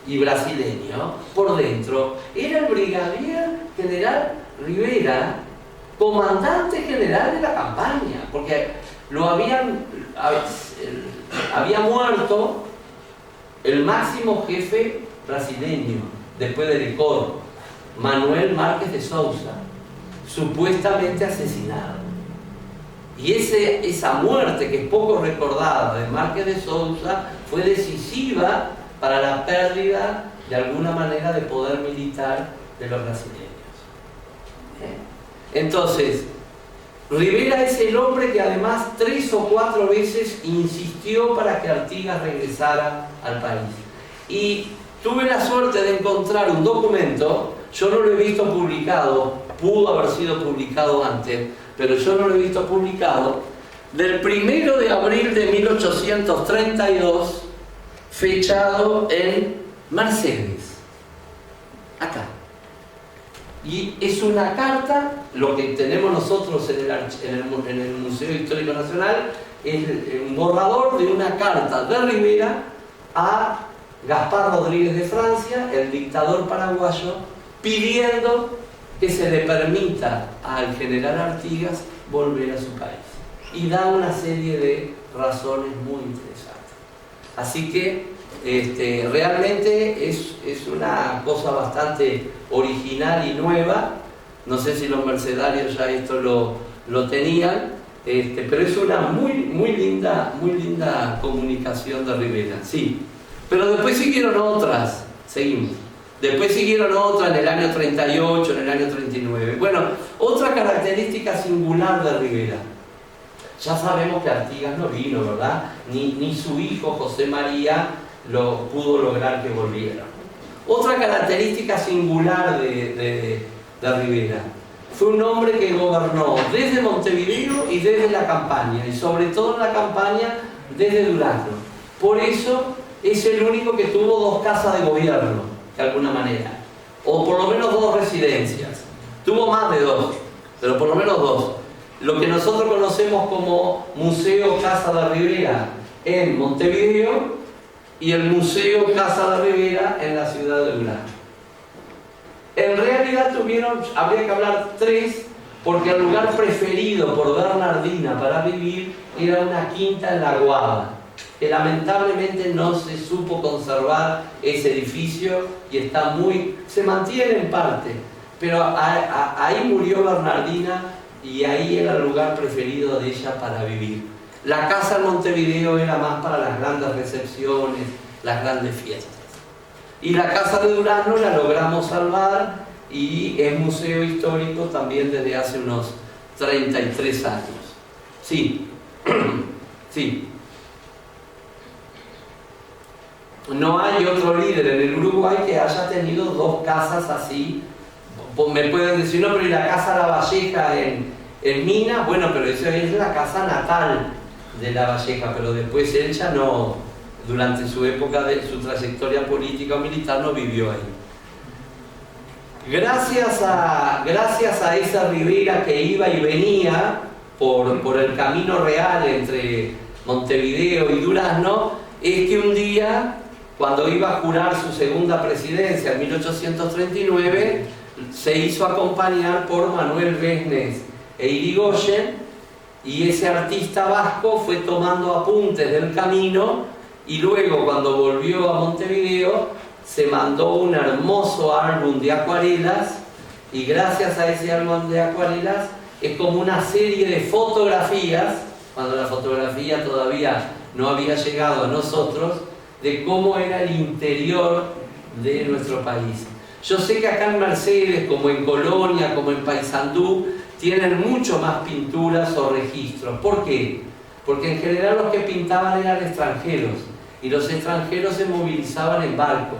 y brasileño por dentro era el brigadier general Rivera, comandante general de la campaña, porque había muerto el máximo jefe brasileño después del Lecor, Manuel Márquez de Sousa, supuestamente asesinado. Y esa muerte, que es poco recordada, de Márquez de Sousa, fue decisiva para la pérdida de alguna manera de poder militar de los brasileños. Entonces, Rivera es el hombre que además 3 o 4 veces insistió para que Artigas regresara al país. Y tuve la suerte de encontrar un documento, yo no lo he visto publicado, pudo haber sido publicado antes, pero yo no lo he visto publicado, del 1 de abril de 1832, fechado en Mercedes, acá. Y es una carta, lo que tenemos nosotros en el Museo Histórico Nacional, es un borrador de una carta de Rivera a Gaspar Rodríguez de Francia, el dictador paraguayo, pidiendo que se le permita al general Artigas volver a su país. Y da una serie de razones muy interesantes. Así que realmente es una cosa bastante original y nueva. No sé si los mercenarios ya esto lo tenían, pero es una muy linda comunicación de Rivera. Sí. Pero después siguieron otras, seguimos. Después siguieron otras en el año 38, en el año 39. Bueno, otra característica singular de Rivera. Ya sabemos que Artigas no vino, ¿verdad? Ni su hijo José María lo pudo lograr que volviera. Otra característica singular de Rivera. Fue un hombre que gobernó desde Montevideo y desde la campaña, y sobre todo en la campaña desde Durazno. Por eso es el único que tuvo 2 casas de gobierno, de alguna manera, o por lo menos 2 residencias. Tuvo más de 2, pero por lo menos 2. Lo que nosotros conocemos como Museo Casa de Rivera en Montevideo y el Museo Casa de Rivera en la ciudad de Durazno. En realidad habría que hablar 3, porque el lugar preferido por Bernardina para vivir era una quinta en La Aguada, que lamentablemente no se supo conservar ese edificio y se mantiene en parte, pero ahí murió Bernardina y ahí era el lugar preferido de ella para vivir. La casa en Montevideo era más para las grandes recepciones, las grandes fiestas. Y la casa de Durazno la logramos salvar y es museo histórico también desde hace unos 33 años. Sí, sí. No hay otro líder en el Uruguay que haya tenido dos casas así. Me pueden decir, no, pero ¿y la casa La Valleja en Minas? Bueno, pero esa es la casa natal de La Valleja, pero después él ya no, durante su época de su trayectoria política o militar, no vivió ahí. Gracias a esa ribera que iba y venía por el camino real entre Montevideo y Durazno, es que un día, cuando iba a jurar su segunda presidencia en 1839, se hizo acompañar por Manuel Besnes e Irigoyen, y ese artista vasco fue tomando apuntes del camino, y luego cuando volvió a Montevideo se mandó un hermoso álbum de acuarelas, y gracias a ese álbum de acuarelas es como una serie de fotografías, cuando la fotografía todavía no había llegado a nosotros, de cómo era el interior de nuestro país. Yo sé que acá en Mercedes, como en Colonia, como en Paysandú, tienen mucho más pinturas o registros. ¿Por qué? Porque en general los que pintaban eran extranjeros, y los extranjeros se movilizaban en barco.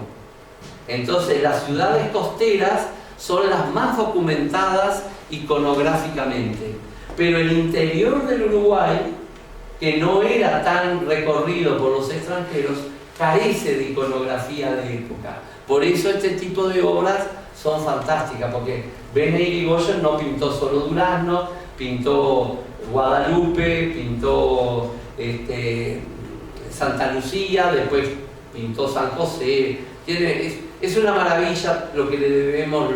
Entonces las ciudades costeras son las más documentadas iconográficamente. Pero el interior del Uruguay, que no era tan recorrido por los extranjeros, carece de iconografía de época. Por eso este tipo de obras son fantásticas, porque Besnes y Irigoyen no pintó solo Durazno, pintó Guadalupe, pintó Santa Lucía, después pintó San José. Es una maravilla lo que le debemos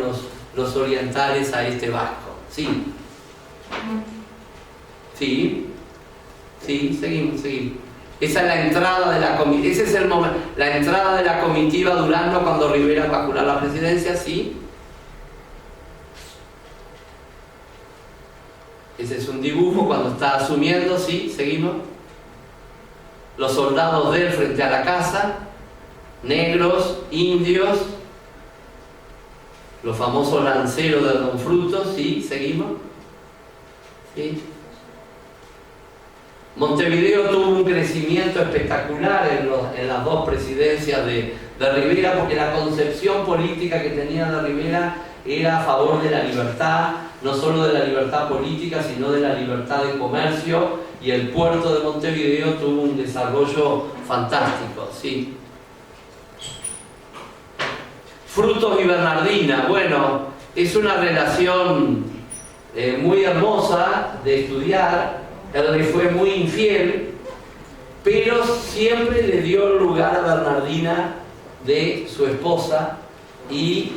los orientales a este vasco. Sí. Sí. Sí, seguimos. Esa es la entrada de la comitiva. Ese es el momento. La entrada de la comitiva Durazno cuando Rivera va a jurar la presidencia, sí. Ese es un dibujo cuando está asumiendo, sí, seguimos. Los soldados de él frente a la casa, negros, indios, los famosos lanceros de Don Frutos, sí, seguimos. Sí. Montevideo tuvo un crecimiento espectacular en las dos presidencias de Rivera, porque la concepción política que tenía de Rivera era a favor de la libertad, no solo de la libertad política, sino de la libertad de comercio, y el puerto de Montevideo tuvo un desarrollo fantástico, sí. Frutos y Bernardina, bueno, es una relación muy hermosa de estudiar. Él le fue muy infiel, pero siempre le dio lugar a Bernardina de su esposa, y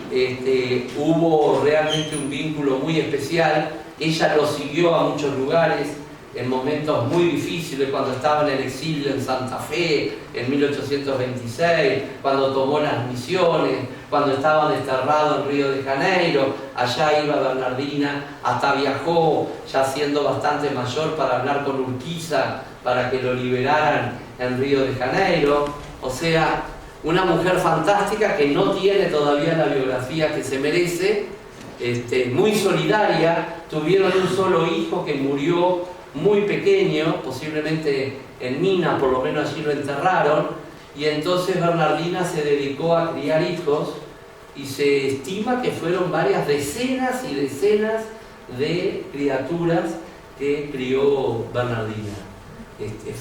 hubo realmente un vínculo muy especial. Ella lo siguió a muchos lugares en momentos muy difíciles, cuando estaba en el exilio en Santa Fe en 1826, cuando tomó las misiones, cuando estaba desterrado en Río de Janeiro. Allá iba Bernardina, hasta viajó ya siendo bastante mayor para hablar con Urquiza para que lo liberaran en Río de Janeiro. O sea, una mujer fantástica que no tiene todavía la biografía que se merece, muy solidaria. Tuvieron un solo hijo que murió muy pequeño, posiblemente en Minas, por lo menos allí lo enterraron, y entonces Bernardina se dedicó a criar hijos, y se estima que fueron varias decenas y decenas de criaturas que crió Bernardina.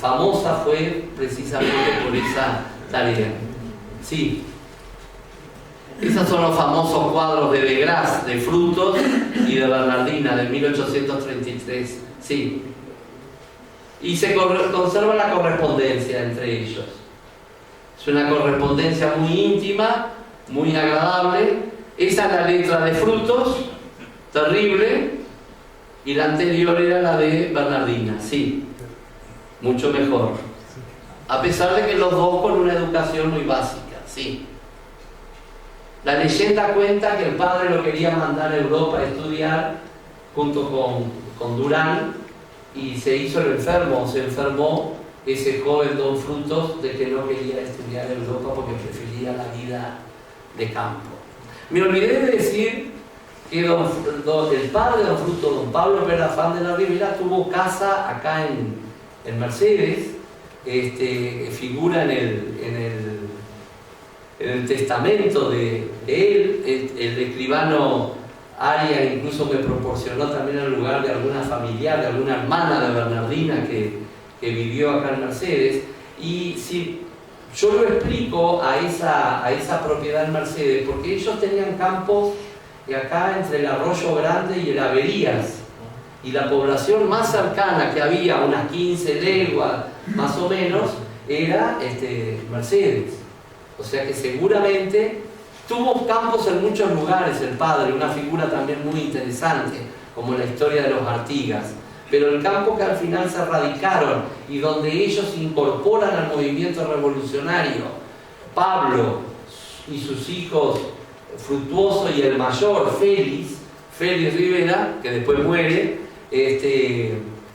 Famosa fue precisamente por esa tarea. Sí. Esos son los famosos cuadros de Gras, de Frutos y de Bernardina, de 1833. Sí. Y se conserva la correspondencia entre ellos. Es una correspondencia muy íntima, muy agradable. Esa es la letra de Frutos, terrible, y la anterior era la de Bernardina, sí, mucho mejor. A pesar de que los dos con una educación muy básica, sí. La leyenda cuenta que el padre lo quería mandar a Europa a estudiar junto con Durán, y se hizo el enfermo, se enfermó ese joven Don Frutos de que no quería estudiar en Europa porque prefería la vida de campo. Me olvidé de decir que el padre de Don Frutos, don Pablo Perafán de la Ribera, tuvo casa acá en Mercedes, figura en el testamento de él. El escribano Aria incluso me proporcionó también el lugar de alguna familiar, de alguna hermana de Bernardina que vivió acá en Mercedes. Y si yo lo explico a esa propiedad en Mercedes, porque ellos tenían campos acá entre el Arroyo Grande y el Averías, y la población más cercana que había, unas 15 leguas más o menos, era Mercedes. O sea que seguramente tuvo campos en muchos lugares el padre, una figura también muy interesante, como la historia de los Artigas. Pero el campo que al final se radicaron y donde ellos se incorporan al movimiento revolucionario, Pablo y sus hijos Frutuoso y el mayor, Félix Rivera, que después muere,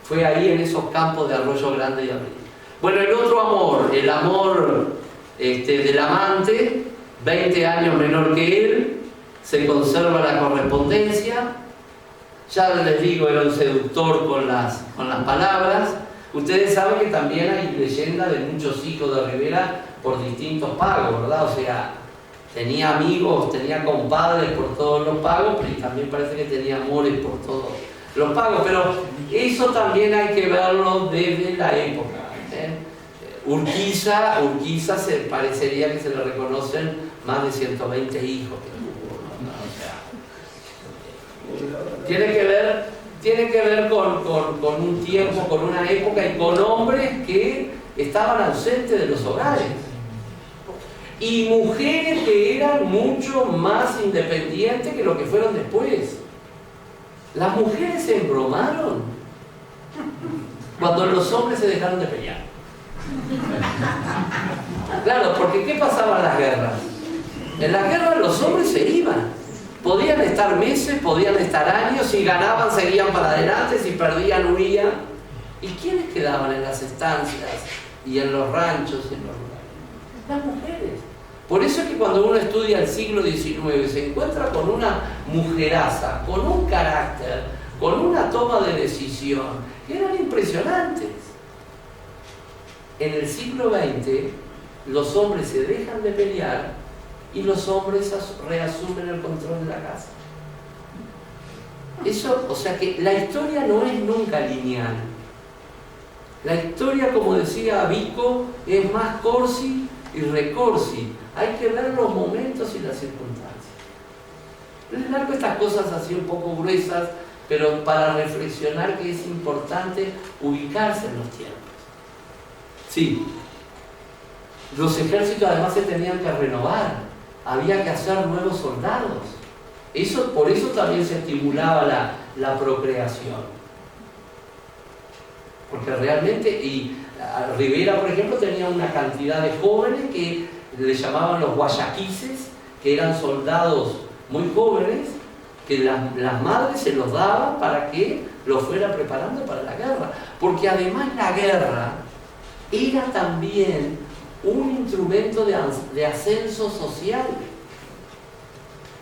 fue ahí en esos campos de Arroyo Grande y Abril. Bueno, el otro amor, el amor del amante, 20 años menor que él, se conserva la correspondencia. Ya les digo, era un seductor con las palabras. Ustedes saben que también hay leyenda de muchos hijos de Rivera por distintos pagos, ¿verdad? O sea, tenía amigos, tenía compadres por todos los pagos, pero también parece que tenía amores por todos los pagos. Pero eso también hay que verlo desde la época. Urquiza parecería que se le reconocen más de 120 hijos. Tiene que ver con un tiempo, con una época y con hombres que estaban ausentes de los hogares. Y mujeres que eran mucho más independientes que lo que fueron después. Las mujeres se embromaron cuando los hombres se dejaron de pelear. Claro, porque ¿qué pasaba en las guerras? En las guerras los hombres se iban. Podían estar meses, podían estar años, si ganaban seguían para adelante, si perdían huían. ¿Y quiénes quedaban en las estancias y en los ranchos y en los lugares? Las mujeres. Por eso es que cuando uno estudia el siglo XIX se encuentra con una mujeraza, con un carácter, con una toma de decisión que eran impresionantes. En el siglo XX los hombres se dejan de pelear y los hombres reasumen el control de la casa. Eso, o sea que la historia no es nunca lineal. La historia, como decía Vico, es más corsi y recorsi. Hay que ver los momentos y las circunstancias. Les largo estas cosas así un poco gruesas, pero para reflexionar que es importante ubicarse en los tiempos. Sí, los ejércitos además se tenían que renovar, había que hacer nuevos soldados. Por eso también se estimulaba la procreación. Porque realmente, Rivera, por ejemplo, tenía una cantidad de jóvenes que le llamaban los guayaquises, que eran soldados muy jóvenes, que las madres se los daban para que los fuera preparando para la guerra. Porque además la guerra era también un instrumento de ascenso social.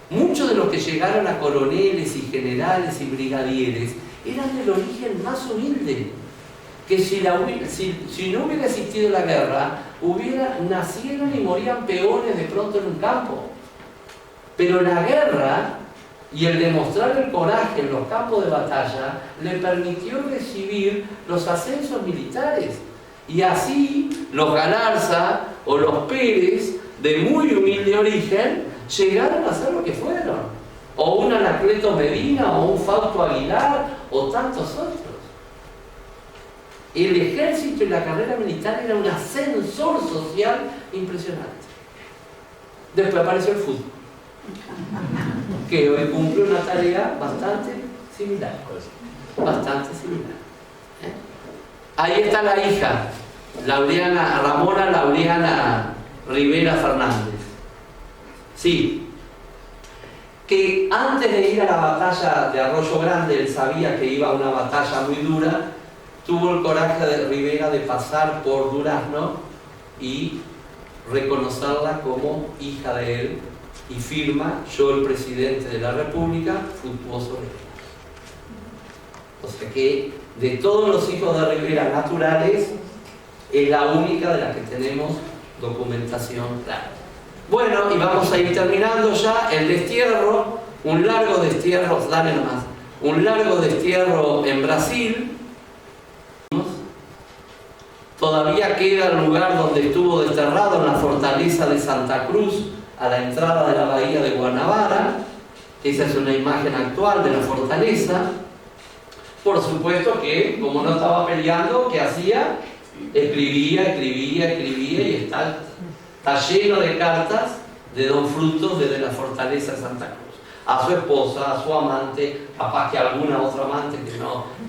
Muchos de los que llegaron a coroneles y generales y brigadieres eran del origen más humilde, que si no hubiera existido la guerra, nacieron y morían peones de pronto en un campo. Pero la guerra y el demostrar el coraje en los campos de batalla le permitió recibir los ascensos militares. Y así los Galarza o los Pérez, de muy humilde origen, llegaron a ser lo que fueron. O un Anacleto Medina, o un Fausto Aguilar, o tantos otros. El ejército y la carrera militar era un ascensor social impresionante. Después apareció el fútbol, que hoy cumple una tarea bastante similar. Ahí está la hija, Ramona Laureana Rivera Fernández. Sí, que antes de ir a la batalla de Arroyo Grande, él sabía que iba a una batalla muy dura, tuvo el coraje de Rivera de pasar por Durazno y reconocerla como hija de él, y firma: yo, el presidente de la República, fructuoso Rivera. O sea que de todos los hijos de Rivera naturales, es la única de la que tenemos documentación clara. Bueno, y vamos a ir terminando ya. El destierro, un largo destierro, dale nomás, un largo destierro en Brasil. Todavía queda el lugar donde estuvo desterrado, en la fortaleza de Santa Cruz, a la entrada de la bahía de Guanabara. Esa es una imagen actual de la fortaleza. Por supuesto que, como no estaba peleando, ¿qué hacía? Escribía y está lleno de cartas de Don Frutos desde la fortaleza de Santa Cruz. A su esposa, a su amante, capaz que a alguna otra amante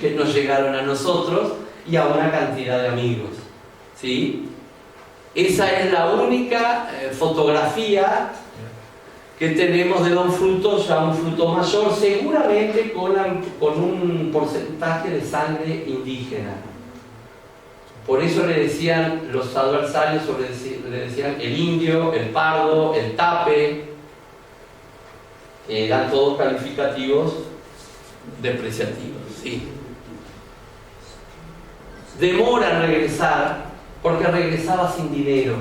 que no llegaron a nosotros, y a una cantidad de amigos. ¿Sí? Esa es la única fotografía que tenemos de Don Frutos, ya un fruto mayor, seguramente con un porcentaje de sangre indígena. Por eso le decían los adversarios, le decían el indio, el pardo, el tape, eran todos calificativos despreciativos. ¿Sí? Demora en regresar porque regresaba sin dinero,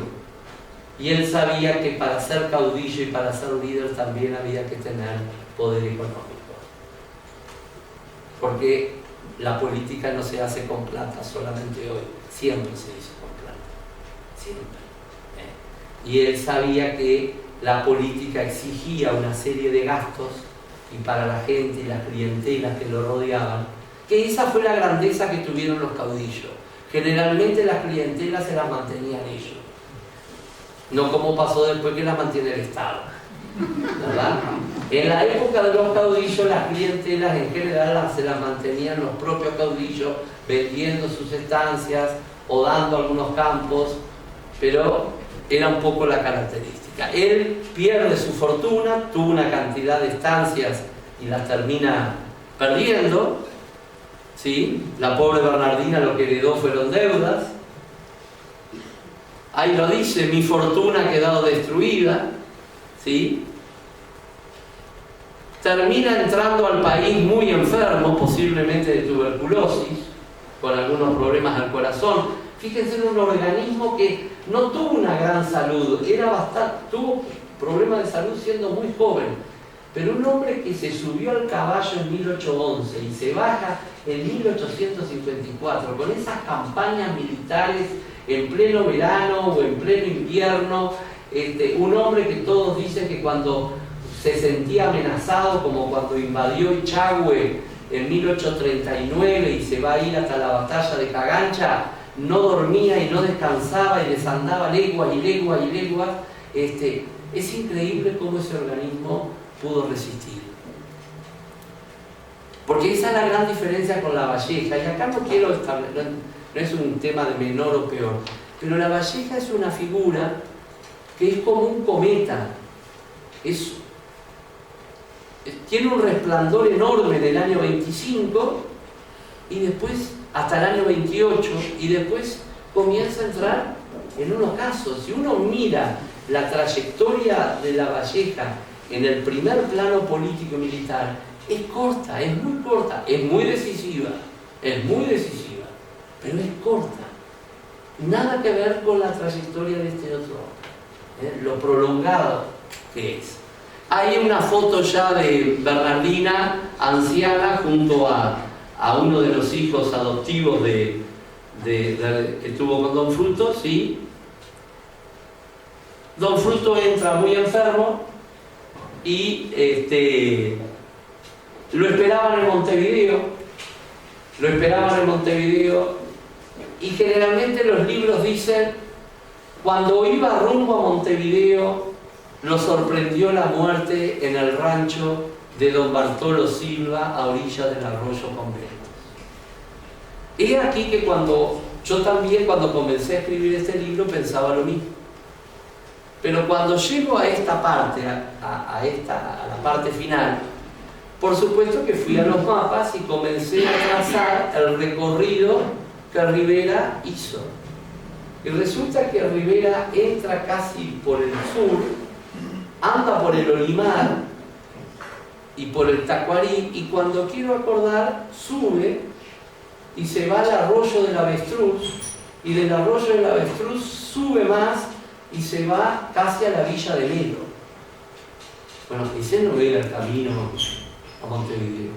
y él sabía que para ser caudillo y para ser líder también había que tener poder económico, porque la política no se hace con plata solamente hoy, siempre se hizo con plata, siempre. Y él sabía que la política exigía una serie de gastos, y para la gente y las clientelas que lo rodeaban, que esa fue la grandeza que tuvieron los caudillos. Generalmente las clientelas se las mantenían ellos, no como pasó después que las mantiene el Estado, ¿verdad? En la época de los caudillos, las clientelas en general se las mantenían los propios caudillos, vendiendo sus estancias o dando algunos campos, pero era un poco la característica. Él pierde su fortuna, tuvo una cantidad de estancias y las termina perdiendo. ¿Sí? La pobre Bernardina lo que heredó fueron deudas. Ahí lo dice: mi fortuna ha quedado destruida. ¿Sí? Termina entrando al país muy enfermo, posiblemente de tuberculosis, con algunos problemas al corazón. Fíjense, en un organismo que no tuvo una gran salud, tuvo problemas de salud siendo muy joven. Pero un hombre que se subió al caballo en 1811 y se baja en 1854, con esas campañas militares en pleno verano o en pleno invierno, un hombre que todos dicen que cuando se sentía amenazado, como cuando invadió Ichagüe en 1839 y se va a ir hasta la batalla de Cagancha, no dormía y no descansaba y desandaba leguas y leguas y leguas. Es increíble cómo ese organismo pudo resistir. Porque esa es la gran diferencia con La Valleja, y acá no quiero establecer, no es un tema de menor o peor, pero La Valleja es una figura que es como un cometa, tiene un resplandor enorme en el año 25 y después hasta el año 28, y después comienza a entrar en un ocaso. Si uno mira la trayectoria de La Valleja en el primer plano político y militar, es corta, es muy corta, es muy decisiva, pero es corta. Nada que ver con la trayectoria de este otro hombre, lo prolongado que es. Hay una foto ya de Bernardina, anciana, junto a uno de los hijos adoptivos que tuvo con Don Fruto, ¿sí? Don Fruto entra muy enfermo y lo esperaban en Montevideo, y generalmente los libros dicen: cuando iba rumbo a Montevideo lo sorprendió la muerte en el rancho de Don Bartolo Silva a orillas del arroyo Conventos. Es aquí que yo también cuando comencé a escribir este libro pensaba lo mismo. Pero cuando llego a esta parte, a la parte final, por supuesto que fui a los mapas y comencé a trazar el recorrido que Rivera hizo. Y resulta que Rivera entra casi por el sur, anda por el Olimar y por el Tacuarí, y cuando quiero acordar, sube y se va al arroyo del Avestruz, y del arroyo del Avestruz sube más y se va casi a la villa de Melo. Bueno, ese no era el camino a Montevideo.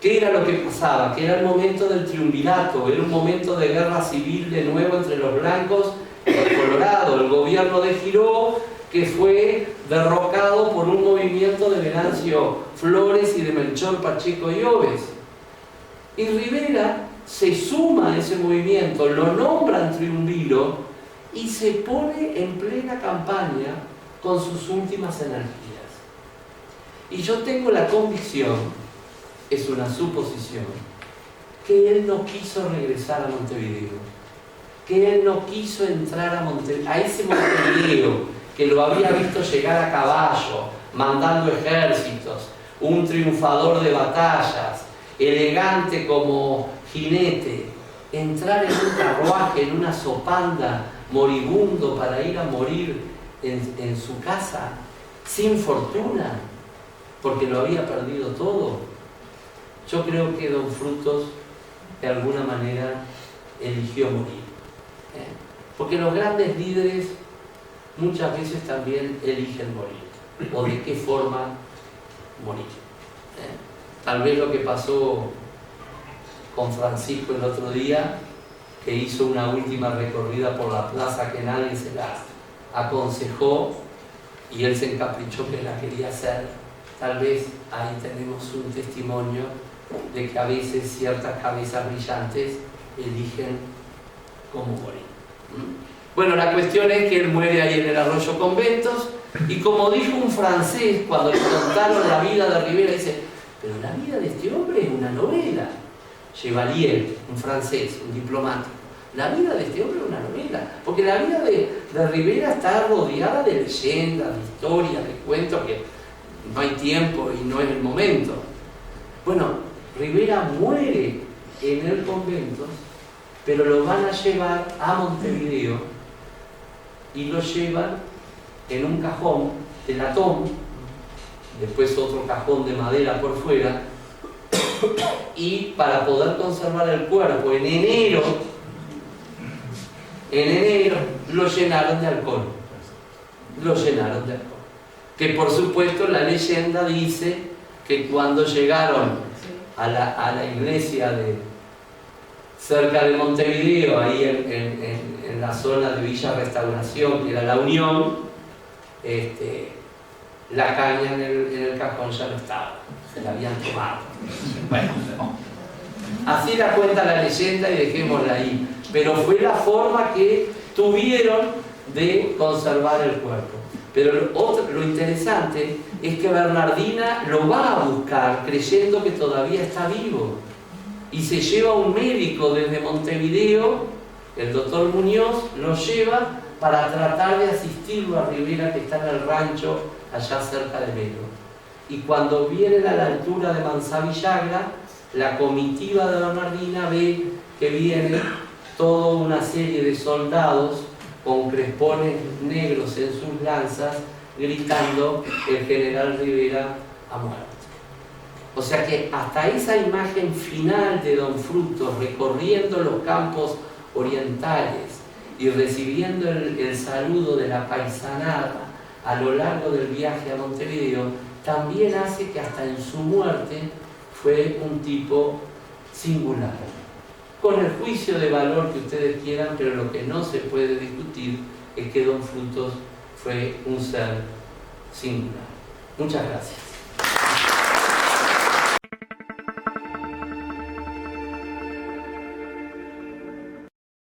¿Qué era lo que pasaba? Que era el momento del triunvirato, era un momento de guerra civil de nuevo entre los blancos y el Colorado, el gobierno de Giró, que fue derrocado por un movimiento de Venancio Flores y de Melchor Pacheco y Oves. Y Rivera se suma a ese movimiento, lo nombran triunviro y se pone en plena campaña con sus últimas energías. Y yo tengo la convicción, es una suposición, que él no quiso regresar a Montevideo, que él no quiso entrar a ese Montevideo que lo había visto llegar a caballo, mandando ejércitos, un triunfador de batallas, elegante como jinete, entrar en un carruaje, en una sopanda, moribundo para ir a morir en su casa, sin fortuna, porque lo había perdido todo. Yo creo que Don Frutos de alguna manera eligió morir, porque los grandes líderes muchas veces también eligen morir, o de qué forma morir. Tal vez lo que pasó con Francisco el otro día, que hizo una última recorrida por la plaza que nadie se la aconsejó y él se encaprichó que la quería hacer. Tal vez ahí tenemos un testimonio de que a veces ciertas cabezas brillantes eligen cómo morir. Bueno, la cuestión es que él muere ahí en el Arroyo Conventos, y como dijo un francés cuando le contaron la vida de Rivera, dice: pero la vida de este hombre es una novela. Chevalier, un francés, un diplomático. La vida de este hombre es una novela, porque la vida de Rivera está rodeada de leyendas, de historias, de cuentos que no hay tiempo y no es el momento. Bueno, Rivera muere en el convento, pero lo van a llevar a Montevideo y lo llevan en un cajón de latón, después otro cajón de madera por fuera, y para poder conservar el cuerpo en enero lo llenaron de alcohol. Que por supuesto la leyenda dice que cuando llegaron a la iglesia cerca de Montevideo, ahí en la zona de Villa Restauración, que era La Unión, la caña en el cajón ya no estaba, se la habían tomado. Bueno, así la cuenta la leyenda y dejémosla ahí. Pero fue la forma que tuvieron de conservar el cuerpo. Pero lo interesante es que Bernardina lo va a buscar creyendo que todavía está vivo. Y se lleva un médico desde Montevideo, el doctor Muñoz, lo lleva para tratar de asistirlo a Rivera, que está en el rancho allá cerca de Melo. Y cuando vienen a la altura de Manzavillagra, la comitiva de Bernardina ve que viene toda una serie de soldados con crespones negros en sus lanzas, gritando: el general Rivera ha muerto. O sea que hasta esa imagen final de Don Frutos recorriendo los campos orientales y recibiendo el saludo de la paisanada a lo largo del viaje a Montevideo, también hace que hasta en su muerte fue un tipo singular, con el juicio de valor que ustedes quieran, pero lo que no se puede discutir es que Don Frutos fue un ser singular. Muchas gracias.